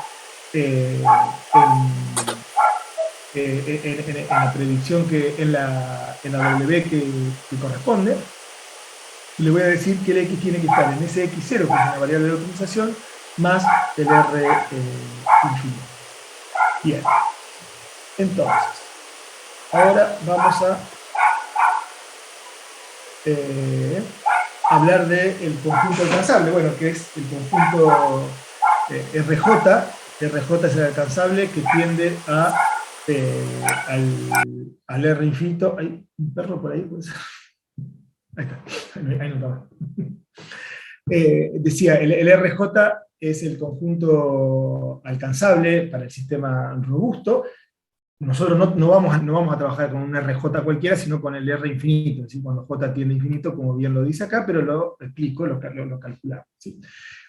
en la predicción, en la W que corresponde, le voy a decir que el X tiene que estar en ese X0, que es una variable de optimización, más el R infinito. Bien. Entonces, ahora vamos a hablar del conjunto alcanzable, bueno, que es el conjunto RJ. RJ es el alcanzable que tiende al R infinito. ¿Hay un perro por ahí? Pues, ahí está, ahí no estaba. Decía, el RJ es el conjunto alcanzable para el sistema robusto. Nosotros no vamos a trabajar con un RJ cualquiera, sino con el R infinito, es decir, cuando J tiende a infinito, como bien lo dice acá, pero lo explico, lo calculamos, ¿sí?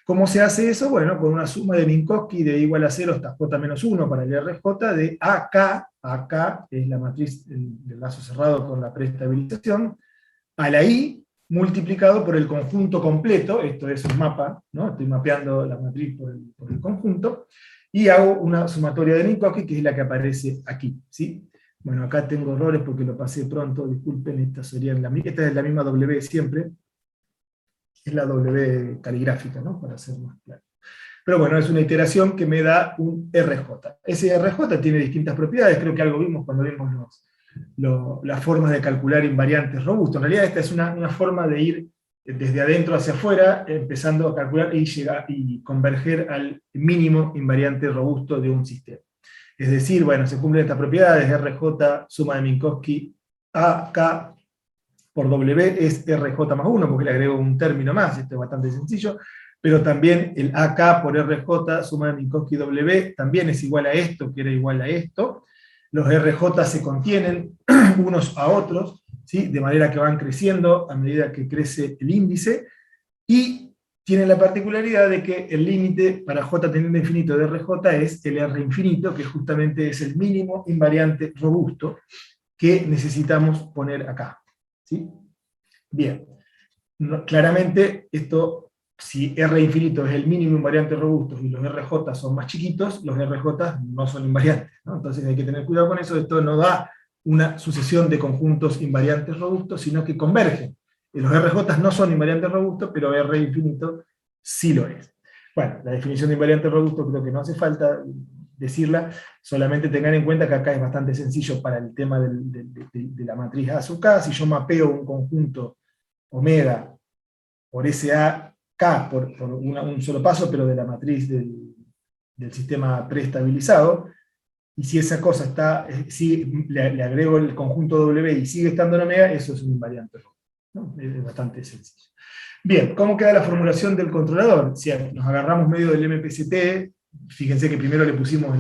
¿Cómo se hace eso? Bueno, con una suma de Minkowski de igual a 0 hasta J menos 1 para el RJ de AK es la matriz del lazo cerrado con la preestabilización, a la I multiplicado por el conjunto completo, esto es un mapa, ¿no? Estoy mapeando la matriz por el conjunto, y hago una sumatoria de Minkowski, que es la que aparece aquí, ¿sí? Bueno, acá tengo errores porque lo pasé pronto, disculpen, esta es la misma W siempre, es la W caligráfica, ¿no? Para ser más claro. Pero bueno, es una iteración que me da un RJ. Ese RJ tiene distintas propiedades, creo que algo vimos cuando vimos las formas de calcular invariantes robustos. En realidad esta es una forma de ir desde adentro hacia afuera, empezando a calcular y converger al mínimo invariante robusto de un sistema. Es decir, bueno, se cumplen estas propiedades, RJ, suma de Minkowski, AK por W es RJ más 1, porque le agrego un término más, esto es bastante sencillo, pero también el AK por RJ, suma de Minkowski W, también es igual a esto, que era igual a esto. Los RJ se contienen unos a otros, ¿sí? De manera que van creciendo a medida que crece el índice, y tienen la particularidad de que el límite para J teniendo infinito de RJ es el R infinito, que justamente es el mínimo invariante robusto que necesitamos poner acá, ¿sí? Bien, claramente esto, si R infinito es el mínimo invariante robusto y los RJ son más chiquitos, los RJ no son invariantes, ¿no? Entonces hay que tener cuidado con eso. Esto no da una sucesión de conjuntos invariantes robustos, sino que convergen. Los RJ no son invariantes robustos, pero R infinito sí lo es. Bueno, la definición de invariante robusto creo que no hace falta decirla, solamente tengan en cuenta que acá es bastante sencillo para el tema de la matriz A sub K. Si yo mapeo un conjunto omega por SA K por un solo paso, pero de la matriz del sistema preestabilizado, y si esa cosa está, si le agrego el conjunto W y sigue estando en omega, eso es un invariante, ¿no? Es bastante sencillo. Bien, ¿cómo queda la formulación del controlador? Si nos agarramos medio del MPCT, fíjense que primero le pusimos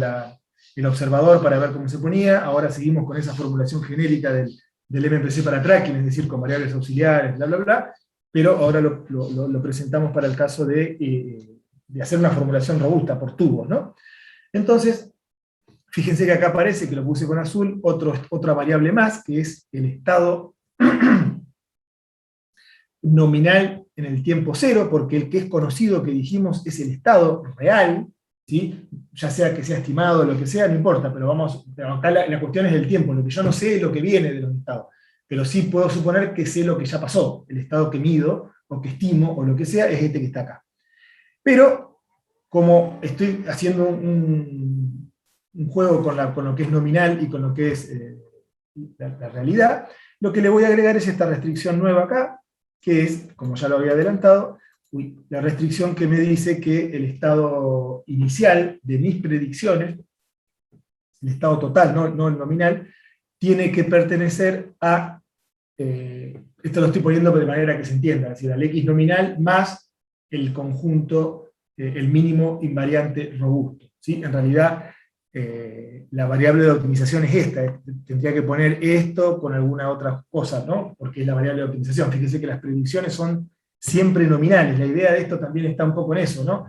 el observador para ver cómo se ponía, ahora seguimos con esa formulación genérica del MPC para tracking, es decir, con variables auxiliares, bla, bla, bla, pero ahora lo presentamos para el caso de hacer una formulación robusta por tubos, ¿no? Entonces, fíjense que acá aparece, que lo puse con azul, otra variable más, que es el estado nominal en el tiempo cero, porque el que es conocido, que dijimos, es el estado real, ¿sí? Ya sea que sea estimado o lo que sea, no importa, pero acá la cuestión es el tiempo, lo que yo no sé es lo que viene de los estados, pero sí puedo suponer que sé lo que ya pasó, el estado que mido, o que estimo, o lo que sea, es este que está acá. Pero, como estoy haciendo un juego con lo que es nominal y con lo que es la realidad, lo que le voy a agregar es esta restricción nueva acá, que es, como ya lo había adelantado, la restricción que me dice que el estado inicial de mis predicciones, el estado total, no el nominal, tiene que pertenecer a, esto lo estoy poniendo de manera que se entienda, es decir, al X nominal más el conjunto, el mínimo invariante robusto, ¿sí? En realidad, la variable de optimización es esta, tendría que poner esto con alguna otra cosa, ¿no? Porque es la variable de optimización. Fíjense que las predicciones son siempre nominales, la idea de esto también está un poco en eso, ¿no?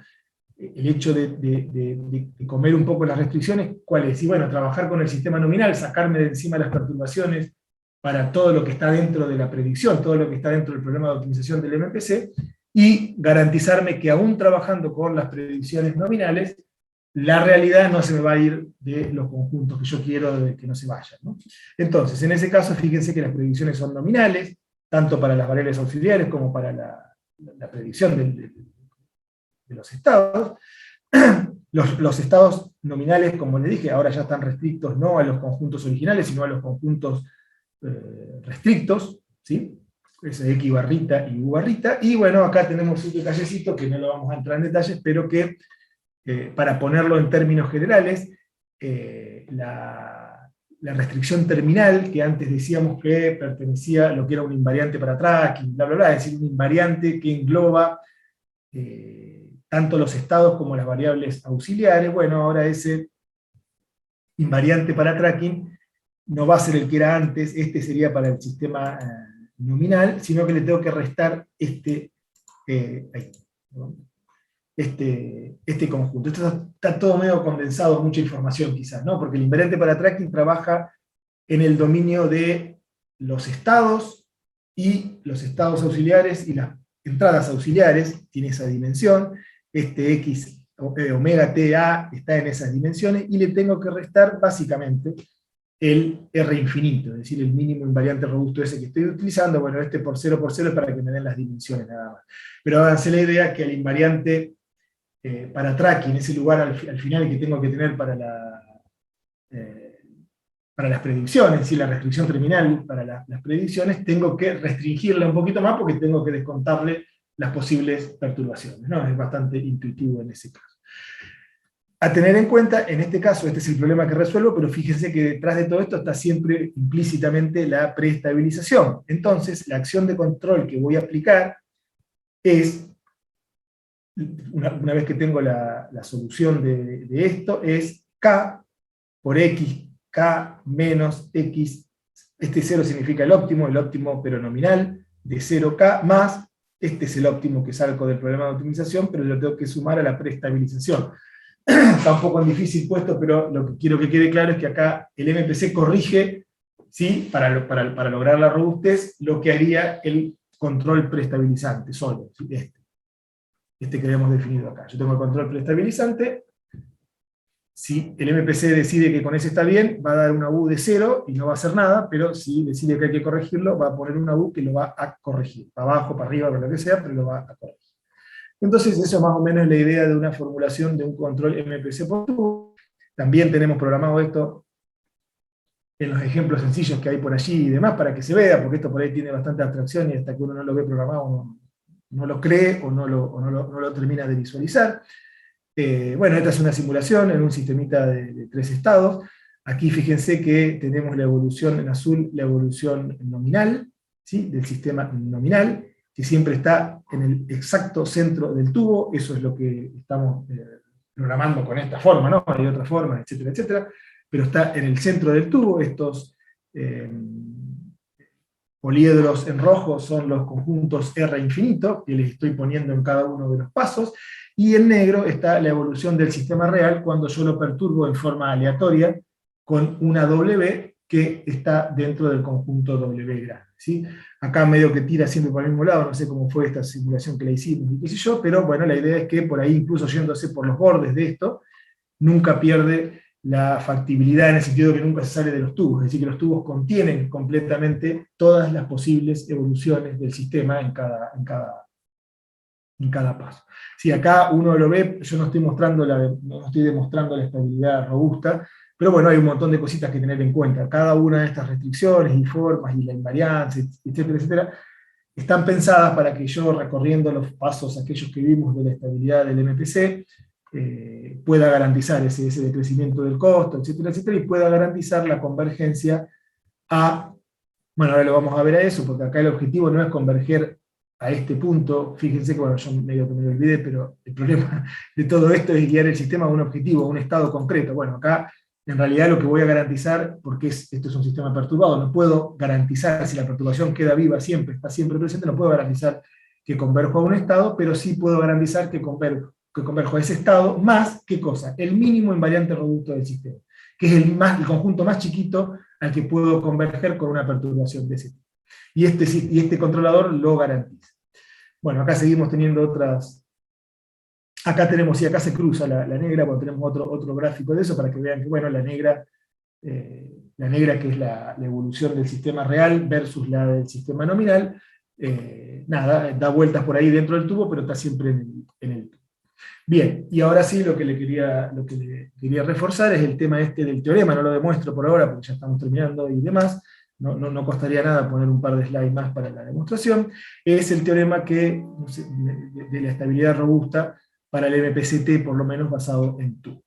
El hecho de comer un poco las restricciones, ¿cuál es? Y bueno, trabajar con el sistema nominal, sacarme de encima las perturbaciones para todo lo que está dentro de la predicción, todo lo que está dentro del programa de optimización del MPC, y garantizarme que aún trabajando con las predicciones nominales, la realidad no se me va a ir de los conjuntos que yo quiero que no se vayan, ¿no? Entonces, en ese caso, fíjense que las predicciones son nominales, tanto para las variables auxiliares como para la predicción de los estados. Los estados nominales, como le dije, ahora ya están restrictos no a los conjuntos originales, sino a los conjuntos restrictos, ¿sí? Es X barrita y U barrita. Y bueno, acá tenemos un detallecito que no lo vamos a entrar en detalles, pero que para ponerlo en términos generales, la restricción terminal, que antes decíamos que pertenecía a lo que era un invariante para tracking, bla, bla, bla, es decir, un invariante que engloba tanto los estados como las variables auxiliares. Bueno, ahora ese invariante para tracking no va a ser el que era antes, este sería para el sistema nominal, sino que le tengo que restar este conjunto. Esto está todo medio condensado, mucha información quizás, ¿no? Porque el invariante para tracking trabaja en el dominio de los estados y los estados auxiliares y las entradas auxiliares, tiene esa dimensión. Este X, omega TA está en esas dimensiones, y le tengo que restar básicamente el R infinito, es decir, el mínimo invariante robusto ese que estoy utilizando. Bueno, este por 0 es para que me den las dimensiones nada más. Pero háganse la idea que el invariante para tracking, ese lugar al final que tengo que tener para las predicciones, es decir, la restricción terminal para las predicciones, tengo que restringirla un poquito más porque tengo que descontarle las posibles perturbaciones, ¿no? Es bastante intuitivo en ese caso. A tener en cuenta, en este caso, este es el problema que resuelvo, pero fíjense que detrás de todo esto está siempre implícitamente la preestabilización. Entonces, la acción de control que voy a aplicar es, una vez que tengo la solución de esto, es K por X, K menos X, este 0 significa el óptimo pero nominal, de 0K, más, este es el óptimo que saco del problema de optimización, pero lo tengo que sumar a la preestabilización. Está un poco difícil puesto, pero lo que quiero que quede claro es que acá el MPC corrige, ¿sí? para lograr la robustez, lo que haría el control preestabilizante solo, ¿sí? Este que habíamos definido acá. Yo tengo el control preestabilizante. Si el MPC decide que con ese está bien, va a dar una U de 0 y no va a hacer nada, pero si decide que hay que corregirlo, va a poner una U que lo va a corregir, para abajo, para arriba, para lo que sea, pero lo va a corregir. Entonces, eso más o menos es la idea de una formulación de un control MPC por tubo. También tenemos programado esto en los ejemplos sencillos que hay por allí y demás, para que se vea, porque esto por ahí tiene bastante abstracción y hasta que uno no lo ve programado no lo cree o no lo termina de visualizar. Bueno, esta es una simulación en un sistemita de 3 estados. Aquí fíjense que tenemos la evolución en azul, la evolución nominal, ¿sí? Del sistema nominal, que siempre está en el exacto centro del tubo. Eso es lo que estamos programando con esta forma, ¿no? Hay otras formas, etcétera, etcétera, pero está en el centro del tubo. Estos poliedros en rojo son los conjuntos R infinito, que les estoy poniendo en cada uno de los pasos, y en negro está la evolución del sistema real cuando yo lo perturbo en forma aleatoria con una W que está dentro del conjunto W grande, ¿sí? Acá medio que tira siempre por el mismo lado, no sé cómo fue esta simulación que la hicimos, y qué sé yo, pero bueno, la idea es que por ahí, incluso yéndose por los bordes de esto, nunca pierde la factibilidad en el sentido de que nunca se sale de los tubos, es decir, que los tubos contienen completamente todas las posibles evoluciones del sistema en cada paso. Si acá uno lo ve, yo no estoy demostrando la estabilidad robusta, pero bueno, hay un montón de cositas que tener en cuenta. Cada una de estas restricciones y formas y la invarianza, etcétera, etcétera, están pensadas para que yo, recorriendo los pasos aquellos que vimos de la estabilidad del MPC, pueda garantizar ese decrecimiento del costo, etcétera, etcétera, y pueda garantizar la convergencia a, bueno, ahora lo vamos a ver a eso, porque acá el objetivo no es converger a este punto. Fíjense que, bueno, yo medio que me lo olvidé, pero el problema de todo esto es guiar el sistema a un objetivo, a un estado concreto. Bueno, acá en realidad lo que voy a garantizar, porque esto es un sistema perturbado, no puedo garantizar, si la perturbación queda viva siempre, está siempre presente, no puedo garantizar que converjo a un estado, pero sí puedo garantizar que converjo a ese estado más, ¿qué cosa? El mínimo invariante robusto del sistema, que es el conjunto más chiquito al que puedo converger con una perturbación de ese tipo. Y este controlador lo garantiza. Bueno, acá seguimos teniendo otras. Acá tenemos, sí, acá se cruza la negra, bueno, tenemos otro gráfico de eso para que vean que, bueno, la negra la negra que es la evolución del sistema real versus la del sistema nominal, nada, da vueltas por ahí dentro del tubo, pero está siempre en el tubo. Bien, y ahora sí lo que le quería reforzar es el tema este del teorema, no lo demuestro por ahora porque ya estamos terminando y demás, no costaría nada poner un par de slides más para la demostración, es el teorema que, no sé, de la estabilidad robusta para el MPCT, por lo menos basado en tubos.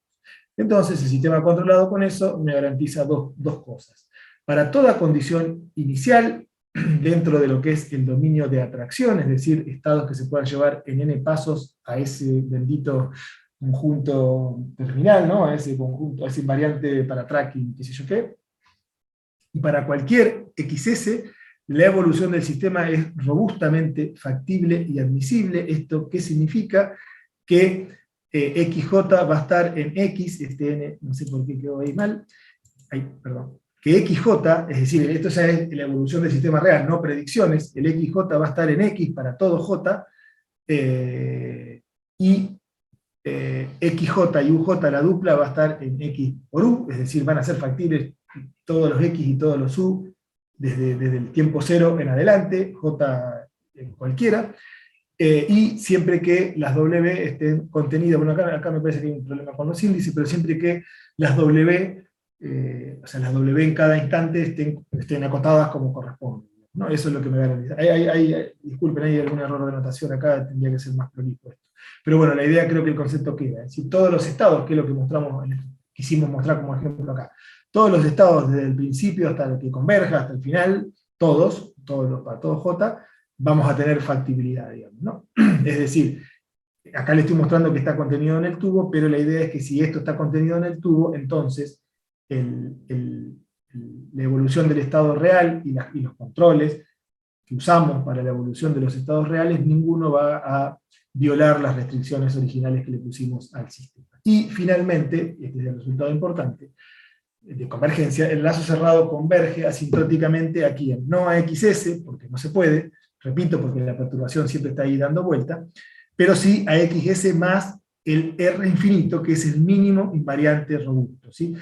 Entonces el sistema controlado con eso me garantiza dos cosas. Para toda condición inicial, dentro de lo que es el dominio de atracción, es decir, estados que se puedan llevar en n pasos a ese bendito conjunto terminal, ¿no? A ese conjunto, a ese invariante para tracking, qué sé yo qué. Y para cualquier XS, la evolución del sistema es robustamente factible y admisible. ¿Esto qué significa? Que XJ va a estar en X, este N, no sé por qué quedó ahí mal, perdón. Que XJ, es decir, esto ya es la evolución del sistema real, no predicciones, el XJ va a estar en X para todo J, y XJ y UJ, la dupla, va a estar en X por U, es decir, van a ser factibles todos los X y todos los U desde el tiempo cero en adelante, J en cualquiera, y siempre que las W estén contenidas, bueno, acá me parece que hay un problema con los índices, pero siempre que las W, o sea, las W en cada instante estén acotadas como corresponde, ¿no? Eso es lo que me garantiza. Disculpen, hay algún error de notación acá, tendría que ser más prolijo esto. Pero bueno, la idea creo que el concepto queda. Es decir, todos los estados, que es lo que quisimos mostrar como ejemplo acá, todos los estados desde el principio hasta el que converja, hasta el final, para todo J, vamos a tener factibilidad, digamos, ¿no? Es decir, acá le estoy mostrando que está contenido en el tubo, pero la idea es que si esto está contenido en el tubo, entonces la evolución del estado real y los controles que usamos para la evolución de los estados reales, ninguno va a violar las restricciones originales que le pusimos al sistema. Y finalmente, este es el resultado importante, de convergencia, el lazo cerrado converge asintóticamente a quién, no a XS, porque no se puede, repito, porque la perturbación siempre está ahí dando vuelta, pero sí a XS más el R infinito, que es el mínimo invariante robusto, ¿sí?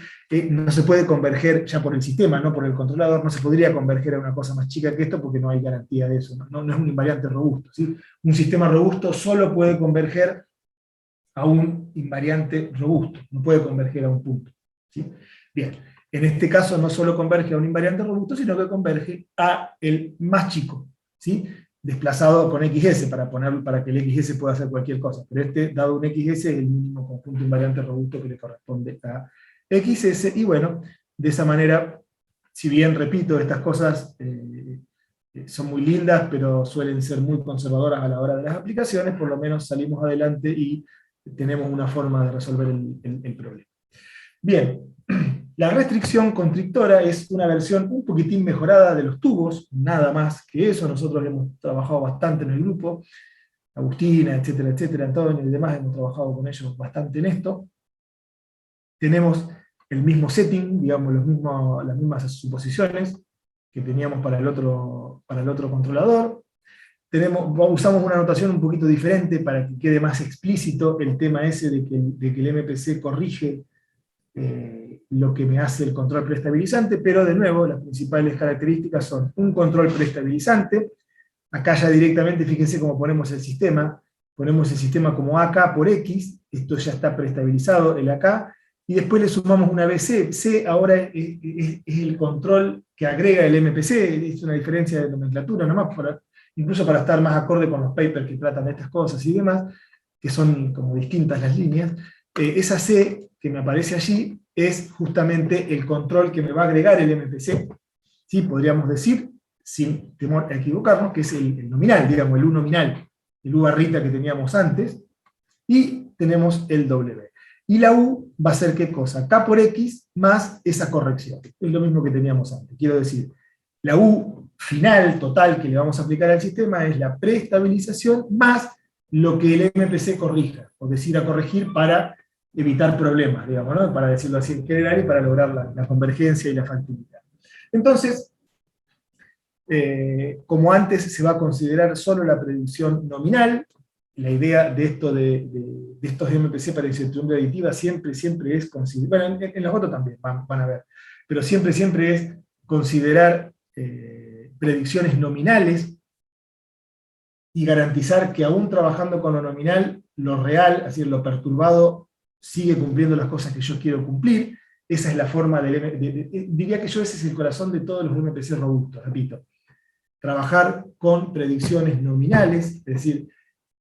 No se puede converger ya por el sistema, no por el controlador, no se podría converger a una cosa más chica que esto porque no hay garantía de eso, no es un invariante robusto, ¿sí? Un sistema robusto solo puede converger a un invariante robusto, no puede converger a un punto, ¿sí? Bien, en este caso no solo converge a un invariante robusto, sino que converge a el más chico, ¿sí? Desplazado con XS, para que el XS pueda hacer cualquier cosa, pero dado un XS, es el mínimo conjunto invariante robusto que le corresponde a XS, y bueno, de esa manera, si bien, repito, estas cosas son muy lindas, pero suelen ser muy conservadoras a la hora de las aplicaciones, por lo menos salimos adelante y tenemos una forma de resolver el problema. Bien, la restricción constrictora es una versión un poquitín mejorada de los tubos, nada más que eso. Nosotros hemos trabajado bastante en el grupo, Agustina, etcétera, Antonio y demás, hemos trabajado con ellos bastante en esto. Tenemos el mismo setting, digamos, las mismas suposiciones que teníamos para el otro controlador. Usamos una notación un poquito diferente para que quede más explícito el tema ese de que el MPC corrige lo que me hace el control preestabilizante, pero de nuevo las principales características son un control preestabilizante. Acá ya directamente, fíjense cómo ponemos el sistema como AK por X, esto ya está preestabilizado, el AK, y después le sumamos una BC. C ahora es el control que agrega el MPC, es una diferencia de nomenclatura nomás, incluso para estar más acorde con los papers que tratan de estas cosas y demás, que son como distintas las líneas. Esa C que me aparece allí es justamente el control que me va a agregar el MPC, ¿sí? Podríamos decir, sin temor a equivocarnos, que es el nominal, digamos, el U nominal, el U barrita que teníamos antes, y tenemos el W. Y la U va a ser ¿qué cosa? K por X más esa corrección. Es lo mismo que teníamos antes. Quiero decir, la U final, total, que le vamos a aplicar al sistema es la preestabilización más lo que el MPC corrija, o decir, a corregir para evitar problemas, digamos, ¿no? Para decirlo así en general, y para lograr la convergencia y la factibilidad. Entonces, como antes se va a considerar solo la predicción nominal, la idea de estos MPC para incertidumbre aditiva siempre es considerar, bueno, en los otros también van a ver, pero siempre, siempre es considerar predicciones nominales y garantizar que aún trabajando con lo nominal, lo real, es decir, lo perturbado, sigue cumpliendo las cosas que yo quiero cumplir. Esa es la forma diría que ese es el corazón de todos los MPC robustos, repito. Trabajar con predicciones nominales, es decir,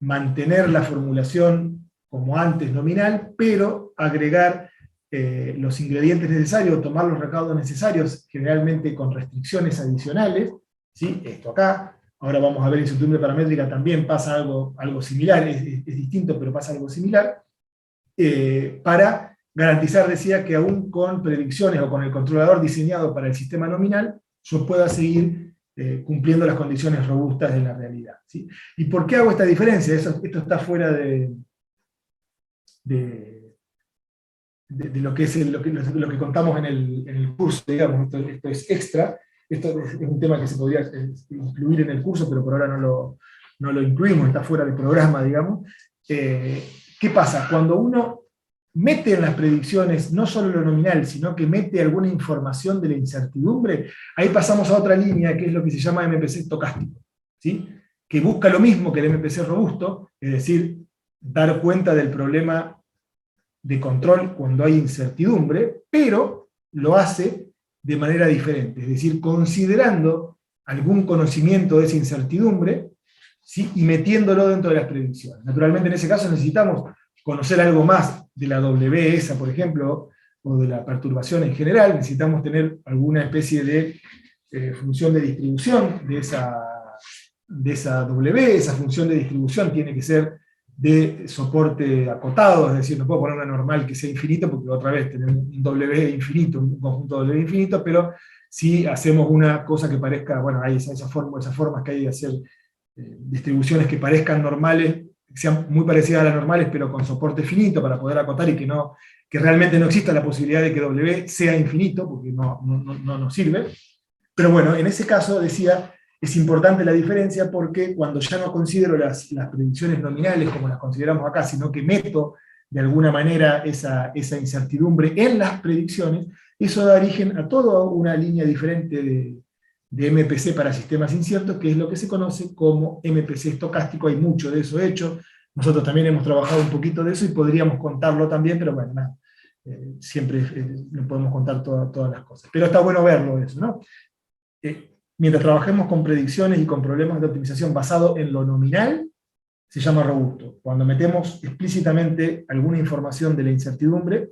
mantener la formulación como antes nominal, pero agregar los ingredientes necesarios, tomar los recaudos necesarios, generalmente con restricciones adicionales, ¿sí? Esto acá. Ahora vamos a ver incertidumbre paramétrica, también pasa algo similar, es distinto, pero pasa algo similar, para garantizar, decía, que aún con predicciones o con el controlador diseñado para el sistema nominal, yo pueda seguir cumpliendo las condiciones robustas de la realidad, ¿sí? ¿Y por qué hago esta diferencia? Esto está fuera de lo que es lo que contamos en el curso, digamos, esto es extra. Esto es un tema que se podría incluir en el curso, pero por ahora no lo incluimos, está fuera del programa, digamos. ¿Qué pasa? Cuando uno mete en las predicciones no solo lo nominal, sino que mete alguna información de la incertidumbre, ahí pasamos a otra línea, que es lo que se llama MPC estocástico, ¿sí? Que busca lo mismo que el MPC robusto, es decir, dar cuenta del problema de control cuando hay incertidumbre, pero lo hace de manera diferente, es decir, considerando algún conocimiento de esa incertidumbre, ¿sí? Y metiéndolo dentro de las predicciones. Naturalmente en ese caso necesitamos conocer algo más de la W esa, por ejemplo, o de la perturbación en general, necesitamos tener alguna especie de función de distribución de esa W, esa función de distribución tiene que ser de soporte acotado, es decir, no puedo poner una normal que sea infinito, porque otra vez tenemos un W infinito, un conjunto W infinito, pero si hacemos una cosa que parezca, bueno, hay esas formas que hay de hacer distribuciones que parezcan normales, que sean muy parecidas a las normales, pero con soporte finito para poder acotar y que realmente no exista la posibilidad de que W sea infinito, porque no nos sirve. Pero bueno, en ese caso, decía, es importante la diferencia porque cuando ya no considero las predicciones nominales como las consideramos acá, sino que meto de alguna manera esa incertidumbre en las predicciones, eso da origen a toda una línea diferente de MPC para sistemas inciertos, que es lo que se conoce como MPC estocástico. Hay mucho de eso hecho, nosotros también hemos trabajado un poquito de eso y podríamos contarlo también, pero bueno, nada, siempre no podemos contar todas las cosas. Pero está bueno verlo eso, ¿no? Mientras trabajemos con predicciones y con problemas de optimización basado en lo nominal, se llama robusto. Cuando metemos explícitamente alguna información de la incertidumbre,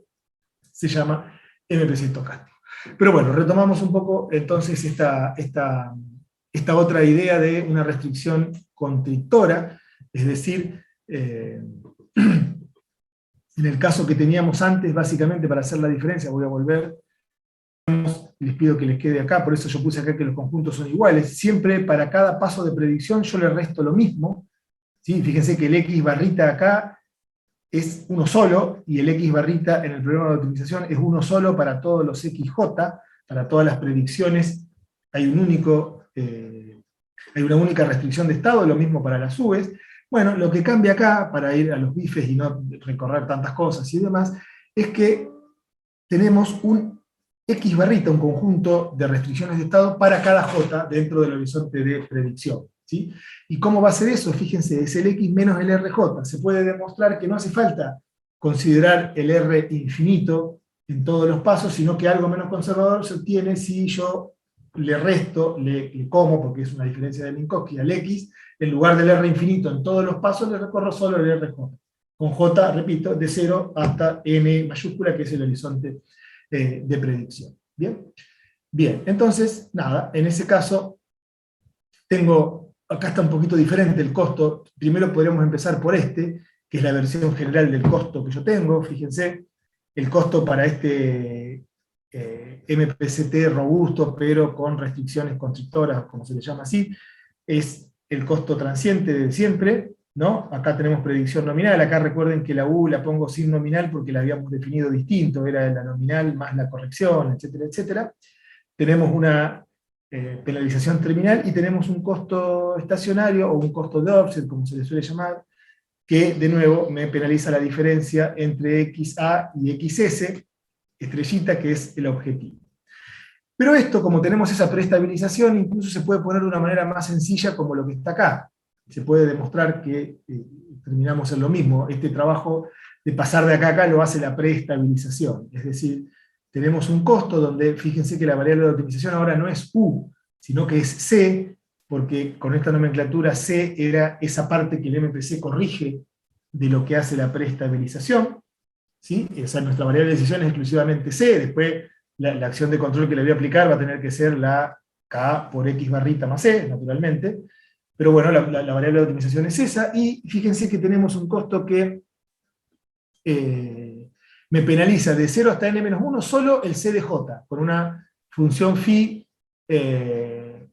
se llama MPC estocástico. Pero bueno, retomamos un poco entonces esta otra idea de una restricción constrictora, es decir, en el caso que teníamos antes, básicamente para hacer la diferencia, voy a volver, les pido que les quede acá, por eso yo puse acá que los conjuntos son iguales, siempre para cada paso de predicción yo le resto lo mismo, ¿sí? Fíjense que el X barrita acá es uno solo, y el X barrita en el programa de optimización es uno solo para todos los XJ, para todas las predicciones hay una única restricción de estado, lo mismo para las U's. Bueno, lo que cambia acá, para ir a los bifes y no recorrer tantas cosas y demás, es que tenemos un X barrita, un conjunto de restricciones de estado para cada J dentro del horizonte de predicción, ¿sí? ¿Y cómo va a ser eso? Fíjense, es el X menos el RJ. Se puede demostrar que no hace falta considerar el R infinito en todos los pasos, sino que algo menos conservador se obtiene si yo le resto, le como, porque es una diferencia de Minkowski, al X, en lugar del R infinito en todos los pasos, le recorro solo el RJ. Con J, repito, de 0 hasta N mayúscula, que es el horizonte de predicción. ¿Bien? Bien, entonces, nada, en ese caso, acá está un poquito diferente el costo. Primero podríamos empezar por que es la versión general del costo que yo tengo. Fíjense, el costo para este MPCT robusto, pero con restricciones constrictoras, como se le llama así, es el costo transiente de siempre, ¿no? Acá tenemos predicción nominal, acá recuerden que la U la pongo sin nominal porque la habíamos definido distinto, era la nominal más la corrección, etcétera, etcétera. Tenemos una penalización terminal y tenemos un costo estacionario o un costo de offset, como se le suele llamar, que de nuevo me penaliza la diferencia entre XA y XS, estrellita, que es el objetivo. Pero esto, como tenemos esa preestabilización, incluso se puede poner de una manera más sencilla como lo que está acá. Se puede demostrar que terminamos en lo mismo. Este trabajo de pasar de acá a acá lo hace la preestabilización. Es decir, tenemos un costo donde, fíjense que la variable de optimización ahora no es U, sino que es C, porque con esta nomenclatura C era esa parte que el MPC corrige de lo que hace la preestabilización. ¿Sí? O sea, nuestra variable de decisión es exclusivamente C, después la acción de control que le voy a aplicar va a tener que ser la K por X barrita más C, naturalmente. Pero bueno, la variable de optimización es esa, y fíjense que tenemos un costo que me penaliza de 0 hasta n-1 solo el CDJ, con una función phi,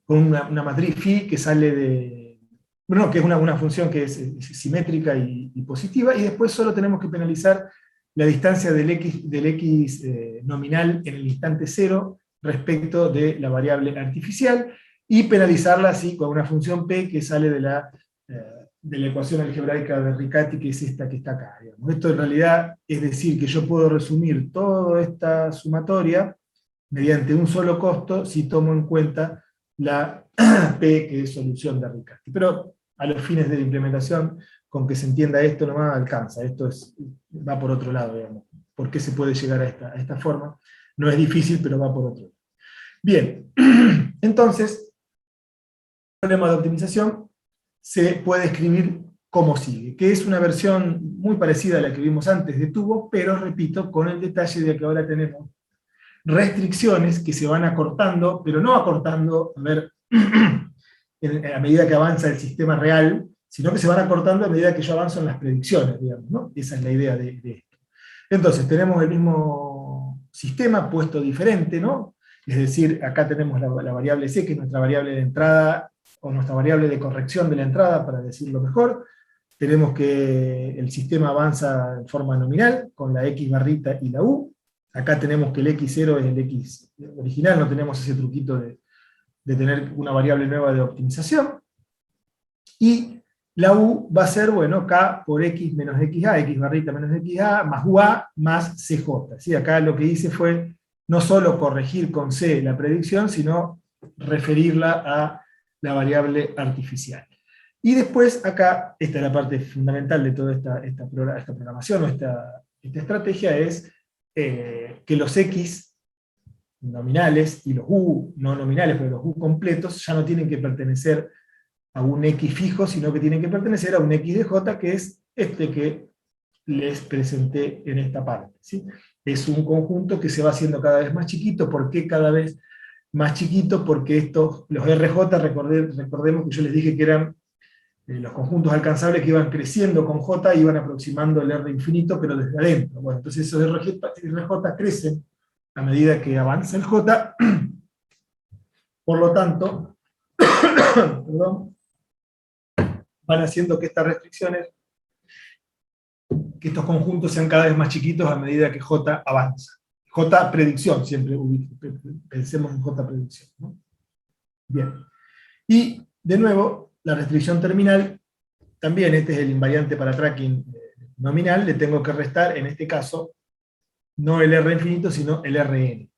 con una matriz phi que sale de... Bueno, que es una función que es simétrica y positiva, y después solo tenemos que penalizar la distancia del X nominal en el instante 0 respecto de la variable artificial, y penalizarla así con una función P que sale de la ecuación algebraica de Riccati, que es esta que está acá. Digamos. Esto en realidad es decir que yo puedo resumir toda esta sumatoria mediante un solo costo si tomo en cuenta la P, que es solución de Riccati. Pero a los fines de la implementación, con que se entienda esto nomás alcanza. Esto va por otro lado, digamos. ¿Por qué se puede llegar a esta forma? No es difícil, pero va por otro lado. Bien, entonces, el problema de optimización se puede escribir como sigue, que es una versión muy parecida a la que vimos antes de tubo, pero repito, con el detalle de que ahora tenemos restricciones que se van acortando, pero no acortando, a ver, a medida que avanza el sistema real, sino que se van acortando a medida que yo avanzo en las predicciones, digamos, ¿no? Esa es la idea de esto. Entonces, tenemos el mismo sistema puesto diferente, ¿no? Es decir, acá tenemos la variable C, que es nuestra variable de entrada, o nuestra variable de corrección de la entrada, para decirlo mejor. Tenemos que el sistema avanza en forma nominal, con la X barrita y la U. Acá tenemos que el X0 es el X original, no tenemos ese truquito de tener una variable nueva de optimización. Y la U va a ser, bueno, K por X menos XA, X barrita menos XA, más UA más CJ. ¿Sí? Acá lo que hice fue no solo corregir con C la predicción, sino referirla a la variable artificial. Y después acá, esta es la parte fundamental de toda esta programación, o esta estrategia, es que los X nominales y los U no nominales, pero los U completos, ya no tienen que pertenecer a un X fijo, sino que tienen que pertenecer a un X de J, que es este que les presenté en esta parte. ¿Sí? Es un conjunto que se va haciendo cada vez más chiquito. ¿Por qué cada vez más chiquito? Porque los RJ, recordemos que yo les dije que eran los conjuntos alcanzables que iban creciendo con J, iban aproximando el R infinito, pero desde adentro. Bueno, entonces esos RJ crecen a medida que avanza el J. Por lo tanto, perdón, van haciendo que estas restricciones, que estos conjuntos sean cada vez más chiquitos a medida que J avanza. J predicción, siempre pensemos en J predicción, ¿no? Bien. Y, de nuevo, la restricción terminal, también este es el invariante para tracking nominal, le tengo que restar, en este caso, no el R infinito, sino el Rn,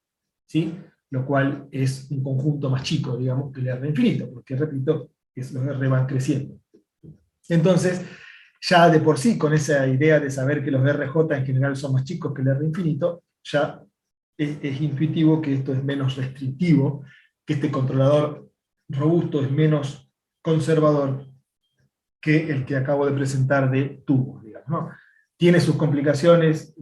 ¿sí? Lo cual es un conjunto más chico, digamos, que el R infinito, porque, repito, los R van creciendo. Entonces, ya de por sí, con esa idea de saber que los RJ en general son más chicos que el R infinito, ya es intuitivo que esto es menos restrictivo, que este controlador robusto es menos conservador que el que acabo de presentar de tubos, digamos, ¿no? Tiene sus complicaciones,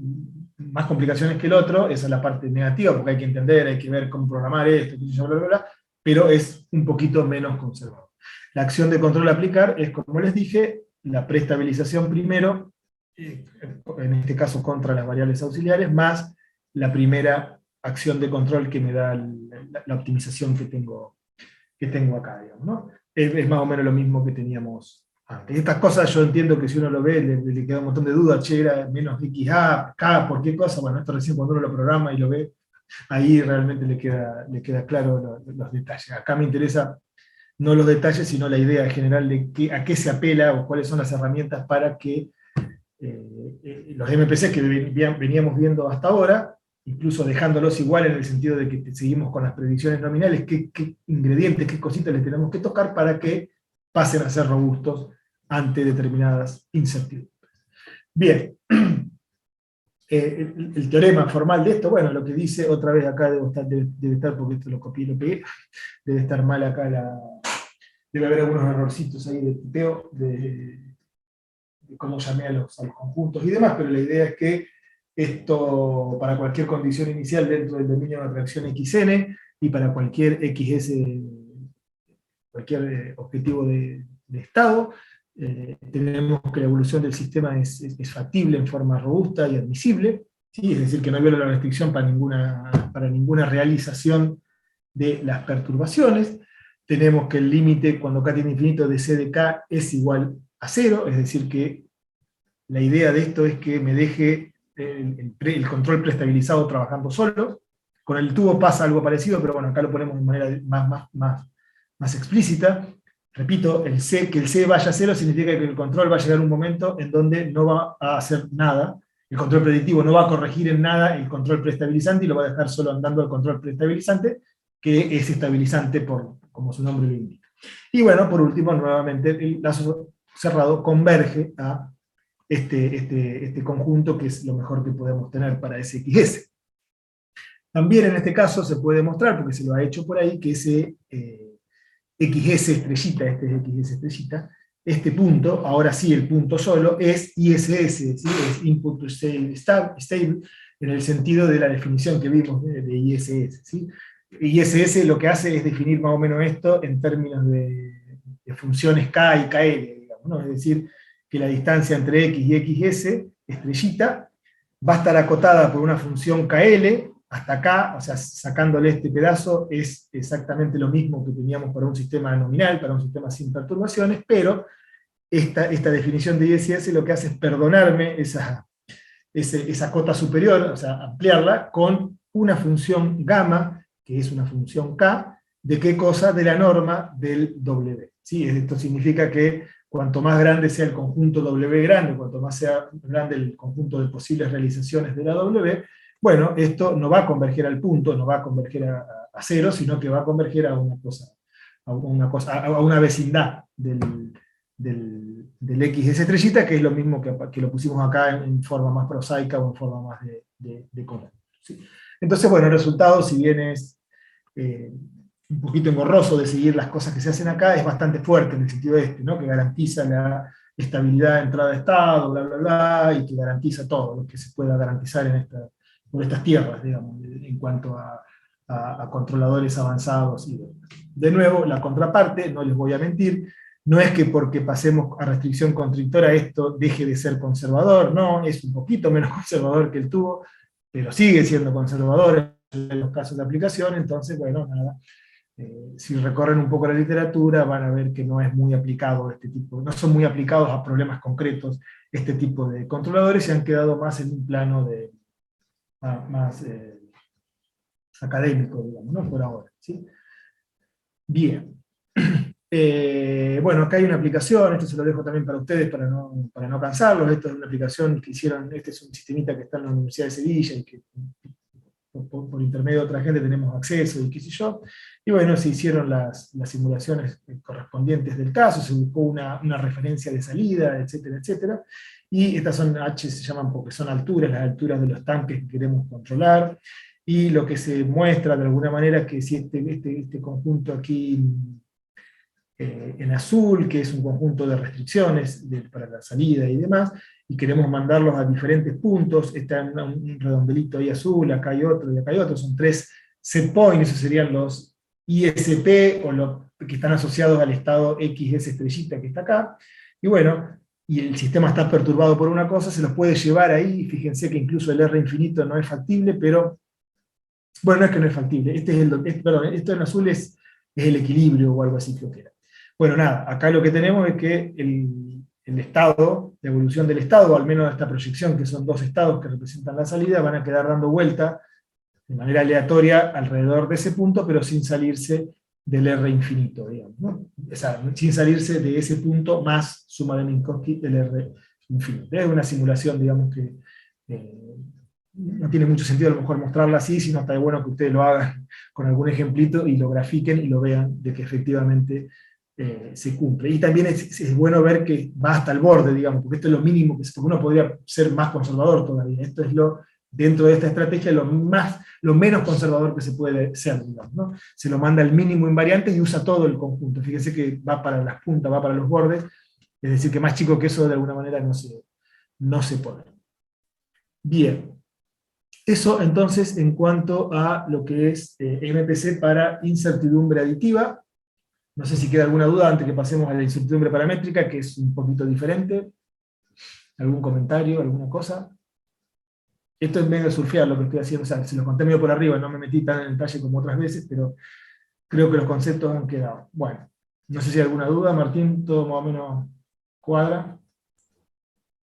más complicaciones que el otro, esa es la parte negativa, porque hay que entender, hay que ver cómo programar esto, bla, bla, bla, pero es un poquito menos conservador. La acción de control a aplicar es, como les dije, la preestabilización primero, en este caso contra las variables auxiliares, más la primera acción de control que me da la optimización que tengo acá, digamos, ¿no? Es más o menos lo mismo que teníamos antes. Estas cosas yo entiendo que si uno lo ve, le queda un montón de dudas, che, era menos XA, K, ¿por qué cosa? Bueno, esto recién cuando uno lo programa y lo ve, ahí realmente le queda claro los detalles. Acá me interesa no los detalles, sino la idea general de a qué se apela o cuáles son las herramientas para que los MPC que veníamos viendo hasta ahora incluso dejándolos igual en el sentido de que seguimos con las predicciones nominales, qué ingredientes, qué cositas les tenemos que tocar para que pasen a ser robustos ante determinadas incertidumbres. Bien, el teorema formal de esto, bueno, lo que dice, otra vez acá debe estar, porque esto lo copié y lo pegué, debe estar mal acá, debe haber algunos errorcitos ahí de tipeo, de cómo llamé a los conjuntos y demás, pero la idea es que esto, para cualquier condición inicial dentro del dominio de reacción XN, y para cualquier XS, cualquier objetivo de estado, tenemos que la evolución del sistema es factible en forma robusta y admisible, ¿sí? Es decir, que no viola la restricción para ninguna realización de las perturbaciones. Tenemos que el límite, cuando k tiende a infinito, de C de k es igual a 0, es decir, que la idea de esto es que me deje el control preestabilizado trabajando solo. Con el tubo pasa algo parecido, pero bueno, acá lo ponemos de manera más explícita. Repito, que el C vaya a 0 significa que el control va a llegar a un momento en donde no va a hacer nada. El control predictivo no va a corregir en nada el control preestabilizante y lo va a dejar solo andando el control preestabilizante, que es estabilizante como su nombre lo indica. Y bueno, por último, nuevamente, el lazo cerrado converge a este conjunto, que es lo mejor que podemos tener para ese XS. También en este caso se puede demostrar, porque se lo ha hecho por ahí, que ese XS estrellita, este es XS estrellita, este punto, ahora sí el punto solo, es ISS, ¿sí? Es Input to Stable, en el sentido de la definición que vimos de ISS, ¿sí? ISS lo que hace es definir más o menos esto en términos de funciones K y KL, digamos, ¿no? Es decir, que la distancia entre X y XS, estrellita, va a estar acotada por una función KL, hasta acá, o sea, sacándole este pedazo, es exactamente lo mismo que teníamos para un sistema nominal, para un sistema sin perturbaciones, pero esta definición de ISS lo que hace es perdonarme esa cota superior, o sea, ampliarla, con una función gamma, que es una función K, ¿de qué cosa? De la norma del W. ¿Sí? Esto significa que cuanto más grande sea el conjunto W grande, cuanto más sea grande el conjunto de posibles realizaciones de la W, bueno, esto no va a converger al punto, no va a converger a 0, sino que va a converger a una vecindad del XS estrellita, que es lo mismo que lo pusimos acá en forma más prosaica o en forma más de color, ¿sí? Entonces, bueno, el resultado, si bien es un poquito engorroso de seguir las cosas que se hacen acá, es bastante fuerte en el sentido ¿no? Que garantiza la estabilidad de entrada de estado, bla, bla, bla, y que garantiza todo lo que se pueda garantizar por estas tierras, digamos, en cuanto a controladores avanzados. De nuevo, la contraparte, no les voy a mentir, no es que porque pasemos a restricción constrictora esto deje de ser conservador, no, es un poquito menos conservador que el tubo, pero sigue siendo conservador en los casos de aplicación. Entonces, bueno, nada, si recorren un poco la literatura van a ver que no es muy aplicado no son muy aplicados a problemas concretos este tipo de controladores, y han quedado más en un plano más académico, digamos, ¿no? Por ahora, ¿sí? Bien. Bueno, acá hay una aplicación, esto se lo dejo también para ustedes para no cansarlos. Esto es una aplicación que hicieron, este es un sistemita que está en la Universidad de Sevilla y que por intermedio de otra gente tenemos acceso y qué sé yo. Y bueno, se hicieron las simulaciones correspondientes del caso, se buscó una referencia de salida, etcétera, etcétera. Y estas son H, se llaman porque son alturas, las alturas de los tanques que queremos controlar. Y lo que se muestra de alguna manera es que si este conjunto aquí en azul, que es un conjunto de restricciones para la salida y demás, y queremos mandarlos a diferentes puntos, está un redondelito ahí azul, acá hay otro y acá hay otro, son 3 set points, esos serían los ISP, o los que están asociados al estado XS estrellita que está acá, y bueno, y el sistema está perturbado por una cosa, se los puede llevar ahí. Fíjense que incluso el R infinito no es factible, pero, bueno, no es que no es factible, perdón, esto en azul es el equilibrio o algo así creo que era. Bueno, nada, acá lo que tenemos es que el estado, la evolución del estado, o al menos esta proyección, que son 2 estados que representan la salida, van a quedar dando vuelta de manera aleatoria alrededor de ese punto, pero sin salirse del R infinito, digamos, ¿no? O sea, sin salirse de ese punto más suma de Minkowski del R infinito. Es una simulación, digamos, que no tiene mucho sentido a lo mejor mostrarla así, sino está bueno que ustedes lo hagan con algún ejemplito y lo grafiquen y lo vean de que efectivamente se cumple. Y también es bueno ver que va hasta el borde, digamos, porque esto es lo mínimo, porque uno podría ser más conservador todavía. Esto es dentro de esta estrategia, lo menos conservador que se puede ser, digamos, ¿no? Se lo manda al mínimo invariante y usa todo el conjunto. Fíjense que va para las puntas, va para los bordes, es decir, que más chico que eso de alguna manera no se puede. Bien. Eso entonces en cuanto a lo que es MPC para incertidumbre aditiva. No sé si queda alguna duda antes que pasemos a la incertidumbre paramétrica, que es un poquito diferente. ¿Algún comentario, alguna cosa? Esto es medio surfear lo que estoy haciendo, o sea, se lo conté medio por arriba, no me metí tan en detalle como otras veces, pero creo que los conceptos han quedado. Bueno, no sé si hay alguna duda, Martín, todo más o menos cuadra.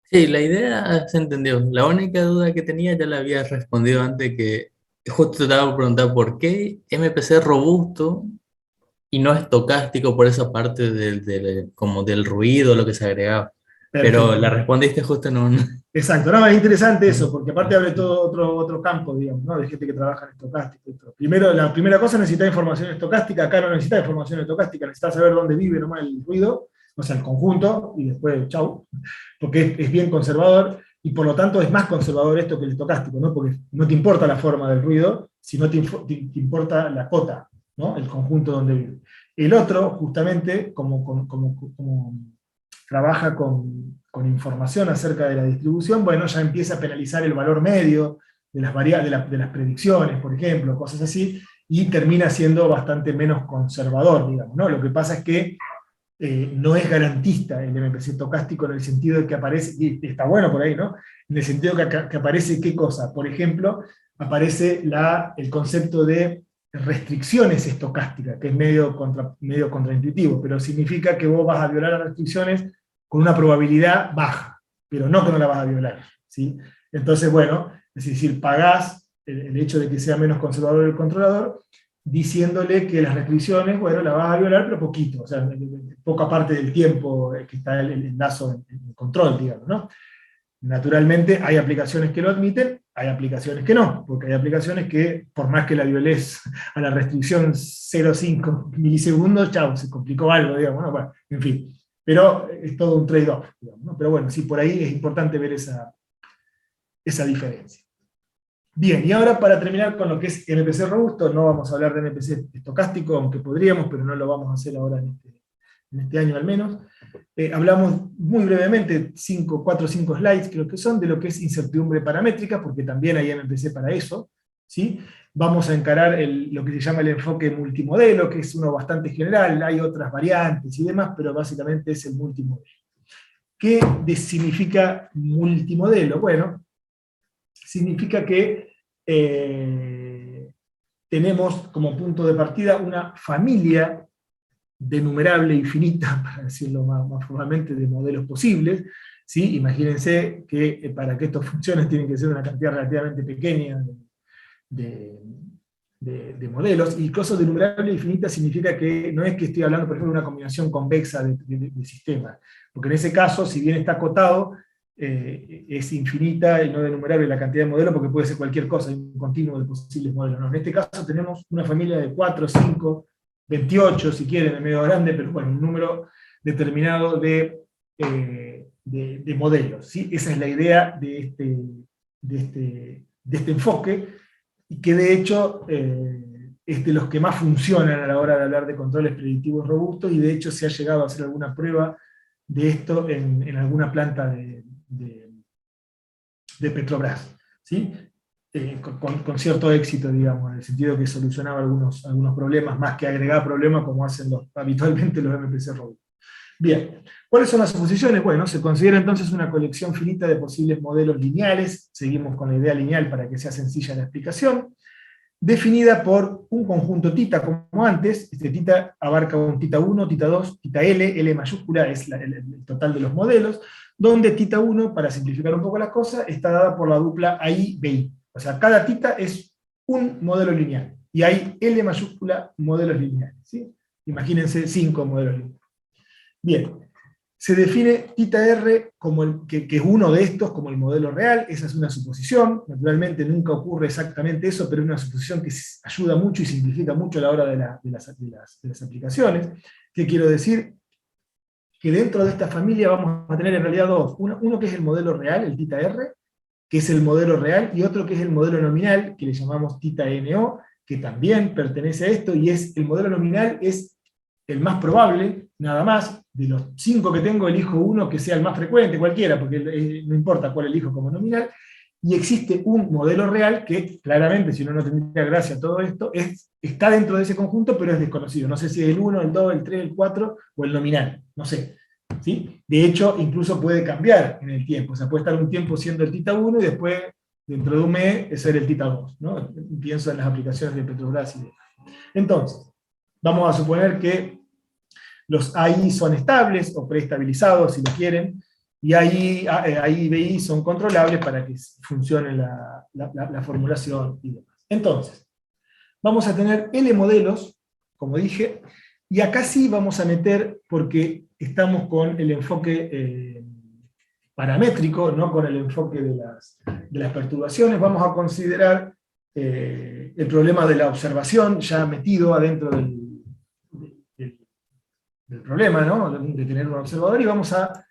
Sí, la idea se entendió. La única duda que tenía ya la había respondido antes, que justo te estaba por preguntar por qué MPC robusto y no estocástico por esa parte como del ruido, lo que se agregaba. Pero Perfecto. la respondiste justo en un... Exacto, no, es interesante eso, porque aparte abre todo otro campo, digamos, ¿no? De gente que trabaja en estocástico y todo. Primero, la primera cosa necesita información estocástica, acá no necesita información estocástica, necesita saber dónde vive nomás el ruido, o sea, el conjunto, y después, chau, porque es bien conservador, y por lo tanto es más conservador esto que el estocástico, ¿no? Porque no te importa la forma del ruido, sino te importa la cota, ¿no? El conjunto donde vive. El otro, justamente, como trabaja con información acerca de la distribución, bueno, ya empieza a penalizar el valor medio de las predicciones, por ejemplo, cosas así, y termina siendo bastante menos conservador, digamos, ¿no? Lo que pasa es que no es garantista el MPC estocástico en el sentido de que aparece, y está bueno por ahí, ¿no? En el sentido que aparece qué cosa. Por ejemplo, aparece el concepto de restricciones estocásticas, que es medio contraintuitivo, pero significa que vos vas a violar las restricciones con una probabilidad baja, pero no que no la vas a violar, ¿sí? Entonces, bueno, es decir, pagás el hecho de que sea menos conservador el controlador, diciéndole que las restricciones, bueno, las vas a violar, pero poquito, o sea, poca parte del tiempo que está el lazo en control, digamos, ¿no? Naturalmente hay aplicaciones que lo admiten, hay aplicaciones que no, porque hay aplicaciones que, por más que la violes a la restricción 0,5 milisegundos, chao, se complicó algo, digamos, ¿no? Bueno, en fin. Pero es todo un trade-off, digamos, ¿no? Pero bueno, sí, por ahí es importante ver esa diferencia. Bien, y ahora para terminar con lo que es MPC robusto, no vamos a hablar de MPC estocástico, aunque podríamos, pero no lo vamos a hacer ahora en este año al menos. Hablamos muy brevemente, 4 o 5 slides creo que son, de lo que es incertidumbre paramétrica, porque también hay MPC para eso, ¿sí? Vamos a encarar lo que se llama el enfoque multimodelo, que es uno bastante general, hay otras variantes y demás, pero básicamente es el multimodelo. ¿Qué significa multimodelo? Bueno, significa que tenemos como punto de partida una familia denumerable infinita, para decirlo más formalmente, de modelos posibles, ¿sí? Imagínense que para que esto funcione tiene que ser una cantidad relativamente pequeña de modelos, y cosa denumerable infinita significa que no es que estoy hablando, por ejemplo, de una combinación convexa de sistemas, porque en ese caso, si bien está acotado, es infinita y no denumerable la cantidad de modelos, porque puede ser cualquier cosa, hay un continuo de posibles modelos. ¿No? En este caso tenemos una familia de 4, 5, 28, si quieren, es medio grande, pero bueno, un número determinado de modelos. ¿Sí? Esa es la idea de este enfoque, y que de hecho es de los que más funcionan a la hora de hablar de controles predictivos robustos, y de hecho se ha llegado a hacer alguna prueba de esto en alguna planta de Petrobras, ¿sí? Con cierto éxito, digamos, en el sentido que solucionaba algunos problemas, más que agregar problemas como hacen habitualmente los MPC robustos. Bien, ¿cuáles son las suposiciones? Bueno, se considera entonces una colección finita de posibles modelos lineales, seguimos con la idea lineal para que sea sencilla la explicación, definida por un conjunto tita, como antes. Este tita abarca un tita 1, tita 2, tita L mayúscula es el total de los modelos, donde tita 1, para simplificar un poco las cosas, está dada por la dupla AI-BI. O sea, cada tita es un modelo lineal, y hay L mayúscula modelos lineales, ¿sí? Imagínense 5 modelos lineales. Bien, Se define θr como que es uno de estos como el modelo real. Esa es una suposición, naturalmente nunca ocurre exactamente eso, pero es una suposición que ayuda mucho y simplifica mucho a la hora de las aplicaciones. ¿Qué quiero decir? Que dentro de esta familia vamos a tener en realidad dos. Uno que es el modelo real, el θr, que es el modelo real, y otro que es el modelo nominal, que le llamamos θno, que también pertenece a esto, y el modelo nominal es el más probable, nada más. De los 5 que tengo, elijo uno que sea el más frecuente, cualquiera, porque no importa cuál elijo como nominal, y existe un modelo real que, claramente, si uno no tendría gracia a todo esto, está dentro de ese conjunto, pero es desconocido. No sé si es el 1, el 2, el 3, el 4, o el nominal, no sé. ¿Sí? De hecho, incluso puede cambiar en el tiempo. O sea, puede estar un tiempo siendo el θ1 y después, dentro de un mes, ser el θ2, ¿no? Pienso en las aplicaciones de Petrobras y demás. Entonces, vamos a suponer que los AI son estables o preestabilizados, si lo quieren, y AI y BI son controlables para que funcione la formulación y demás. Entonces, vamos a tener L modelos, como dije, y acá sí vamos a meter, porque estamos con el enfoque paramétrico, no con el enfoque de las perturbaciones, vamos a considerar el problema de la observación ya metido adentro del problema, ¿no? De tener un observador, y vamos a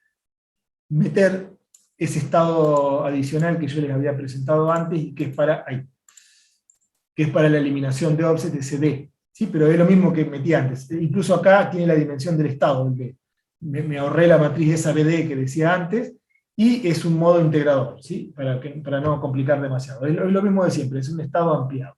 meter ese estado adicional que yo les había presentado antes, y que es para la eliminación de offset de CD. ¿Sí? Pero es lo mismo que metí antes. Incluso acá tiene la dimensión del estado del B. Me ahorré la matriz esa BD que decía antes, y es un modo integrador, ¿sí? Para no complicar demasiado. Es lo mismo de siempre, es un estado ampliado.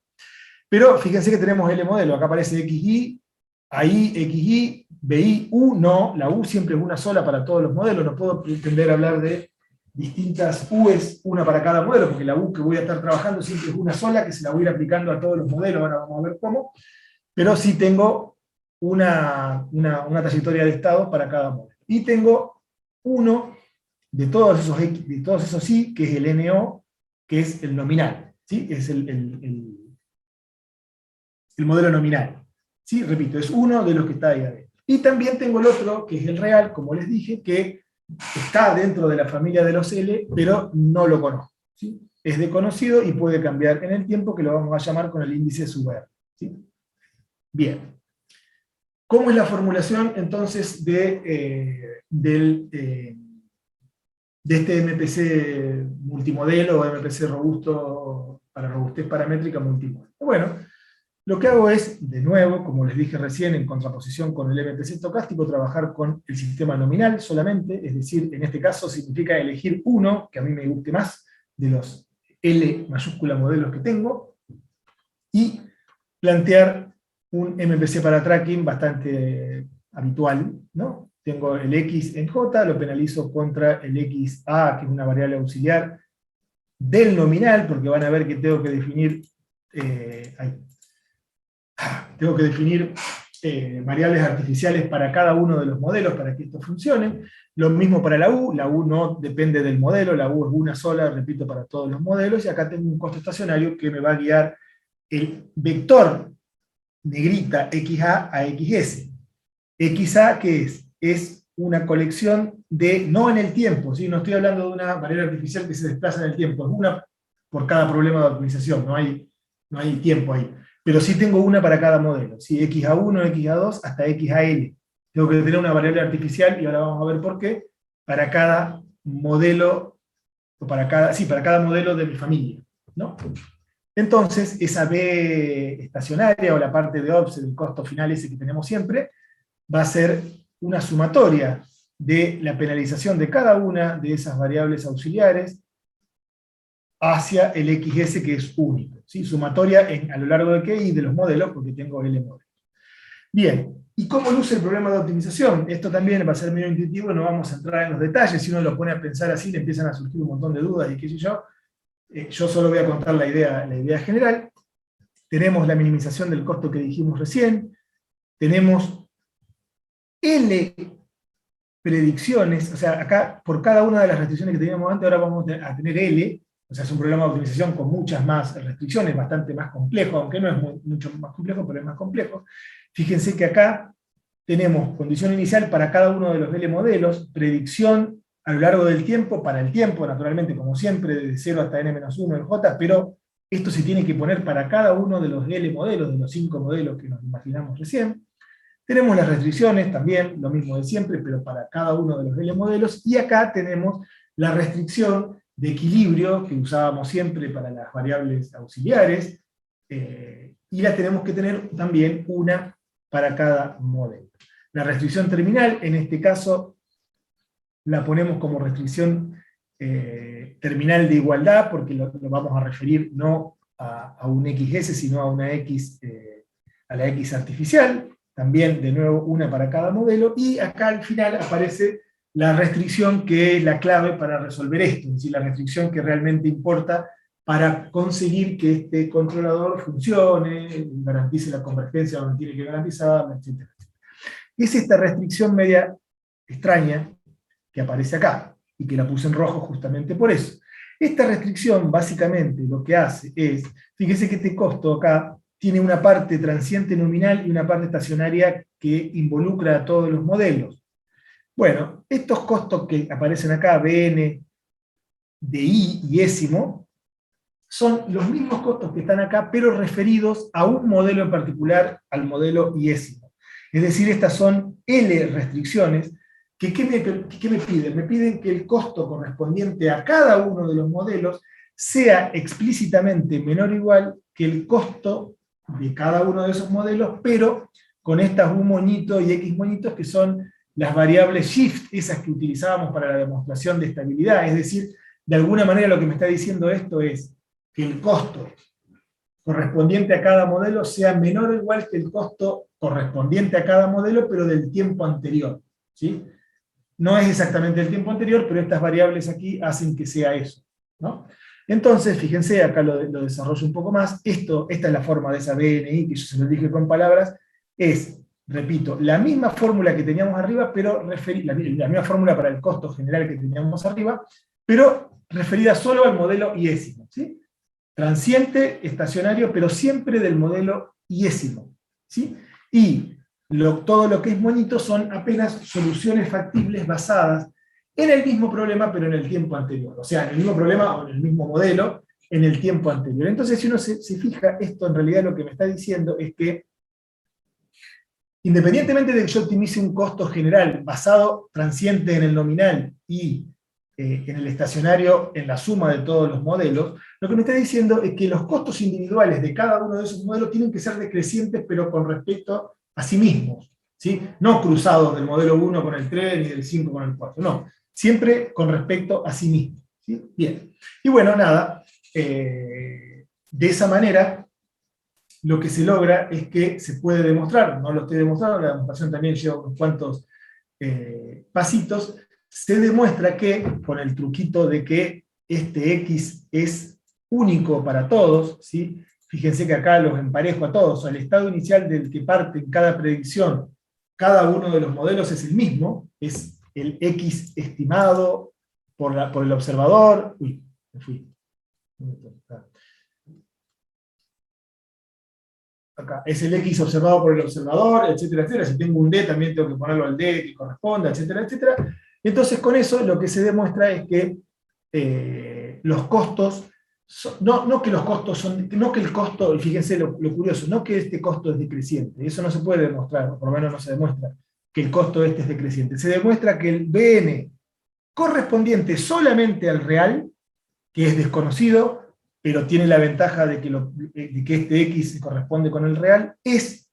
Pero fíjense que tenemos L modelo, acá aparece XY, ahí XY, BI, U, no, la U siempre es una sola para todos los modelos, no puedo pretender hablar de distintas U's, una para cada modelo, porque la U que voy a estar trabajando siempre es una sola, que se la voy a ir aplicando a todos los modelos, ahora vamos a ver cómo, pero sí tengo una trayectoria de estado para cada modelo. Y tengo uno de todos esos X, de todos esos Y, que es el NO, que es el nominal, ¿sí? Es el modelo nominal. ¿Sí? Repito, es uno de los que está ahí adentro. Y también tengo el otro, que es el real, como les dije, que está dentro de la familia de los L, pero no lo conozco. ¿Sí? Es desconocido y puede cambiar en el tiempo, que lo vamos a llamar con el índice sub R. ¿Sí? Bien. ¿Cómo es la formulación entonces de este MPC multimodelo o MPC robusto para robustez paramétrica multimodelo? Bueno, lo que hago es, de nuevo, como les dije recién, en contraposición con el MPC estocástico, trabajar con el sistema nominal solamente, es decir, en este caso significa elegir uno, que a mí me guste más, de los L mayúscula modelos que tengo, y plantear un MPC para tracking bastante habitual, ¿no? Tengo el X en J, lo penalizo contra el XA, que es una variable auxiliar del nominal, porque van a ver que tengo que definir variables artificiales para cada uno de los modelos para que esto funcione. Lo mismo para la U no depende del modelo, la U es una sola, repito, para todos los modelos, y acá tengo un costo estacionario que me va a guiar el vector negrita XA a XS. XA, ¿qué es? Es una colección de, no en el tiempo, ¿sí? No estoy hablando de una variable artificial que se desplaza en el tiempo, es una por cada problema de optimización, no hay tiempo ahí. Pero sí tengo una para cada modelo, ¿sí? XA1, XA2, hasta XAL. Tengo que tener una variable artificial, y ahora vamos a ver por qué, para cada modelo, o para cada modelo de mi familia, ¿no? Entonces, esa B estacionaria, o la parte de offset, el costo final ese que tenemos siempre, va a ser una sumatoria de la penalización de cada una de esas variables auxiliares hacia el XS, que es único, ¿sí? Sumatoria a lo largo de qué y de los modelos, porque tengo L modelos. Bien, ¿y cómo luce el problema de optimización? Esto también va a ser medio intuitivo, no vamos a entrar en los detalles. Si uno lo pone a pensar así, le empiezan a surgir un montón de dudas y qué sé yo. Yo solo voy a contar la idea general. Tenemos la minimización del costo que dijimos recién, tenemos L predicciones, o sea, acá por cada una de las restricciones que teníamos antes, ahora vamos a tener L, o sea, es un programa de optimización con muchas más restricciones, bastante más complejo, aunque no es mucho más complejo, pero es más complejo. Fíjense que acá tenemos condición inicial para cada uno de los L modelos, predicción a lo largo del tiempo, para el tiempo, naturalmente, como siempre, desde 0 hasta n-1 en J, pero esto se tiene que poner para cada uno de los L modelos, de los 5 modelos que nos imaginamos recién. Tenemos las restricciones también, lo mismo de siempre, pero para cada uno de los L modelos, y acá tenemos la restricción de equilibrio que usábamos siempre para las variables auxiliares, y la tenemos que tener también una para cada modelo. La restricción terminal, en este caso, la ponemos como restricción terminal de igualdad, porque lo vamos a referir no a un XS, sino a una X, a la X artificial, también de nuevo una para cada modelo, y acá al final aparece la restricción que es la clave para resolver esto, es decir, la restricción que realmente importa para conseguir que este controlador funcione, garantice la convergencia donde tiene que garantizarla, etc. Es esta restricción media extraña que aparece acá, y que la puse en rojo justamente por eso. Esta restricción básicamente lo que hace es, fíjese que este costo acá tiene una parte transiente nominal y una parte estacionaria que involucra a todos los modelos. Bueno, estos costos que aparecen acá, Bn, di y ésimo, son los mismos costos que están acá, pero referidos a un modelo en particular, al modelo iésimo. Es decir, estas son L restricciones, que ¿qué me piden? Me piden que el costo correspondiente a cada uno de los modelos sea explícitamente menor o igual que el costo de cada uno de esos modelos, pero con estas U moñito y X moñitos, que son las variables shift, esas que utilizábamos para la demostración de estabilidad. Es decir, de alguna manera lo que me está diciendo esto es que el costo correspondiente a cada modelo sea menor o igual que el costo correspondiente a cada modelo, pero del tiempo anterior, ¿sí? No es exactamente el tiempo anterior, pero estas variables aquí hacen que sea eso, ¿no? Entonces, fíjense, acá lo desarrollo un poco más. Esta es la forma de esa BNI, que yo se lo dije con palabras, es, repito, la misma fórmula que teníamos arriba, pero la misma fórmula para el costo general que teníamos arriba, pero referida solo al modelo iésimo, ¿sí? Transiente, estacionario, pero siempre del modelo iésimo, ¿sí? Y todo lo que es moñito son apenas soluciones factibles basadas en el mismo problema, pero en el tiempo anterior. O sea, en el mismo problema o en el mismo modelo, en el tiempo anterior. Entonces, si uno se fija, esto en realidad lo que me está diciendo es que, independientemente de que yo optimice un costo general basado transiente en el nominal y en el estacionario en la suma de todos los modelos, lo que me está diciendo es que los costos individuales de cada uno de esos modelos tienen que ser decrecientes, pero con respecto a sí mismos, ¿sí? No cruzados del modelo 1 con el 3 ni del 5 con el 4, no, siempre con respecto a sí mismos, ¿sí? Bien, y bueno, nada, de esa manera lo que se logra es que se puede demostrar, no lo estoy demostrando, la demostración también lleva unos cuantos pasitos, se demuestra que, con el truquito de que este X es único para todos, ¿sí? Fíjense que acá los emparejo a todos, o sea, el estado inicial del que parte en cada predicción, cada uno de los modelos es el mismo, es el X estimado por el observador, uy, me fui. Acá, es el X observado por el observador, etcétera, etcétera. Si tengo un D, también tengo que ponerlo al D que corresponda, etcétera, etcétera. Entonces, con eso lo que se demuestra es que los costos, no que los costos son, no que el costo, y fíjense lo curioso, no que este costo es decreciente, eso no se puede demostrar, o por lo menos no se demuestra que el costo este es decreciente. Se demuestra que el BN correspondiente solamente al real, que es desconocido, pero tiene la ventaja de que este X se corresponde con el real, es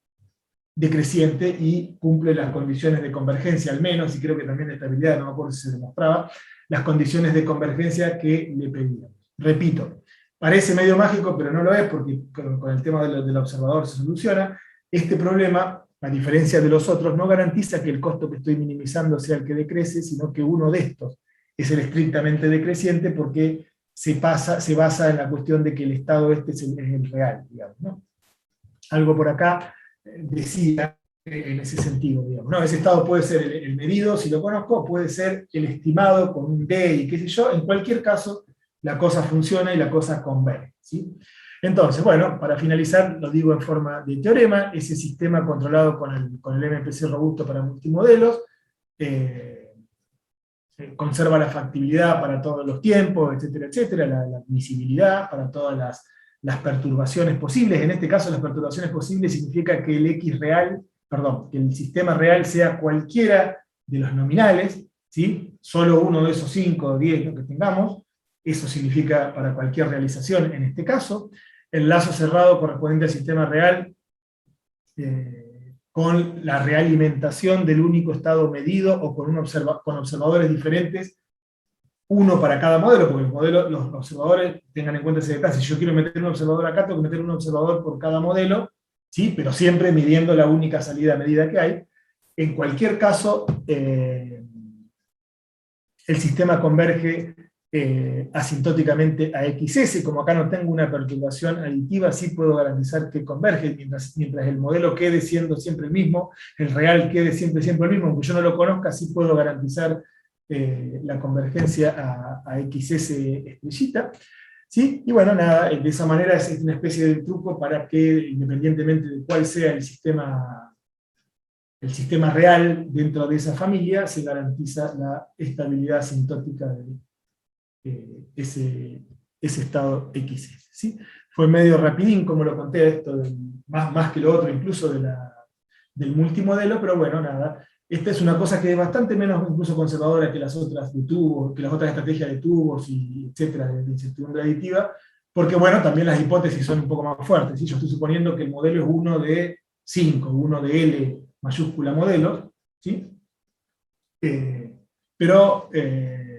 decreciente y cumple las condiciones de convergencia, al menos, y creo que también de estabilidad, no me acuerdo si se demostraba, las condiciones de convergencia que le pedíamos. Repito, parece medio mágico, pero no lo es, porque con el tema del observador se soluciona. Este problema, a diferencia de los otros, no garantiza que el costo que estoy minimizando sea el que decrece, sino que uno de estos es el estrictamente decreciente, porque se basa en la cuestión de que el estado este es el real, digamos, ¿no? Algo por acá decía en ese sentido, digamos, ¿no? Ese estado puede ser el medido, si lo conozco, puede ser el estimado con un D y qué sé yo, en cualquier caso la cosa funciona y la cosa converge, ¿sí? Entonces, bueno, para finalizar, lo digo en forma de teorema, ese sistema controlado con el MPC robusto para multimodelos, conserva la factibilidad para todos los tiempos, etcétera, etcétera, la admisibilidad para todas las perturbaciones posibles. En este caso, las perturbaciones posibles significa que que el sistema real sea cualquiera de los nominales, ¿sí? Solo uno de esos 5 o 10 lo que tengamos. Eso significa para cualquier realización en este caso. El lazo cerrado correspondiente al sistema real con la realimentación del único estado medido o con observadores diferentes, uno para cada modelo, porque los observadores, tengan en cuenta ese detalle, si yo quiero meter un observador acá, tengo que meter un observador por cada modelo, ¿sí? Pero siempre midiendo la única salida medida que hay. En cualquier caso, el sistema converge asintóticamente a XS. Como acá no tengo una perturbación aditiva, sí puedo garantizar que converge, mientras el modelo quede siendo siempre el mismo, el real quede siempre el mismo, aunque yo no lo conozca, sí puedo garantizar la convergencia a XS estrellita. ¿Sí? Y bueno, nada, de esa manera es una especie de truco para que, independientemente de cuál sea el sistema real dentro de esa familia, se garantiza la estabilidad asintótica de ese estado XS. ¿Sí? Fue medio rapidín, como lo conté, esto más que lo otro, incluso del multimodelo, pero bueno, nada. Esta es una cosa que es bastante menos incluso conservadora que las otras de tubos, que las otras estrategias de tubos, y etcétera, de incertidumbre aditiva, porque bueno, también las hipótesis son un poco más fuertes. ¿Sí? Yo estoy suponiendo que el modelo es uno de 5, uno de L mayúscula modelos, ¿sí? Pero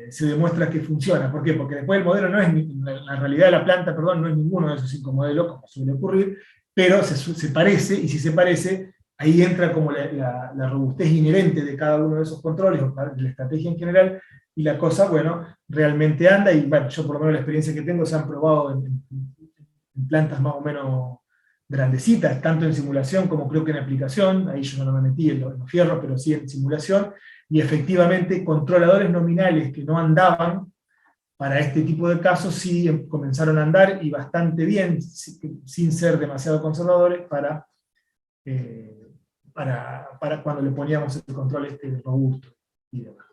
se demuestra que funciona. ¿Por qué? Porque después el modelo no es, la realidad de la planta, perdón, no es ninguno de esos 5 modelos, como suele ocurrir, pero se parece, y si se parece, ahí entra como la robustez inherente de cada uno de esos controles, o de la estrategia en general, y la cosa, bueno, realmente anda, y bueno, yo por lo menos la experiencia que tengo se han probado en plantas más o menos grandecitas, tanto en simulación como creo que en aplicación. Ahí yo no me metí en los fierros, pero sí en simulación, y efectivamente controladores nominales que no andaban para este tipo de casos sí comenzaron a andar, y bastante bien, sin ser demasiado conservadores, para cuando le poníamos el control robusto y demás.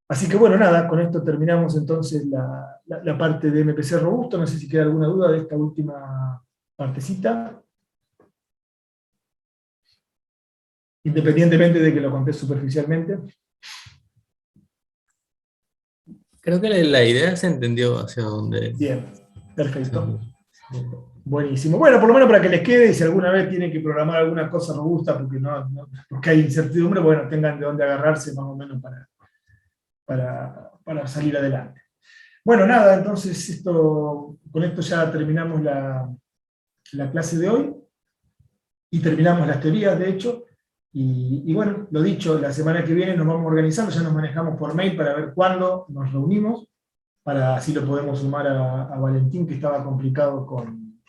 Así que bueno, nada, con esto terminamos entonces la parte de MPC robusto. No sé si queda alguna duda de esta última partecita, independientemente de que lo conté superficialmente. Creo que la idea se entendió hacia dónde. Bien, perfecto. Buenísimo. Bueno, por lo menos para que les quede, y si alguna vez tienen que programar alguna cosa robusta porque hay incertidumbre, bueno, tengan de dónde agarrarse más o menos para salir adelante. Bueno, nada, entonces con esto ya terminamos la clase de hoy, y terminamos las teorías, de hecho, y bueno, lo dicho, la semana que viene nos vamos organizando, ya nos manejamos por mail para ver cuándo nos reunimos, para así lo podemos sumar a Valentín, que estaba complicado con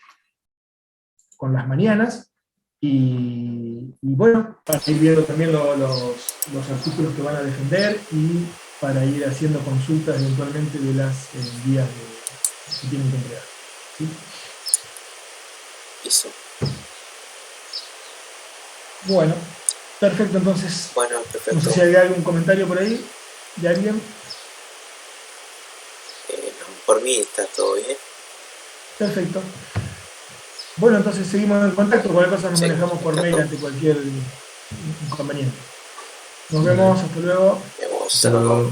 las mañanas, y bueno, para ir viendo también los artículos que van a defender, y para ir haciendo consultas eventualmente de las guías que tienen que entregar. ¿Sí? Eso. Bueno, perfecto, entonces. Bueno, perfecto. No sé si hay algún comentario por ahí de alguien. No, por mí está todo bien. Perfecto. Bueno, entonces seguimos en contacto. Cualquier cosa nos manejamos por mail ante cualquier inconveniente. Nos vemos, hasta luego. Nos vemos. Hasta luego.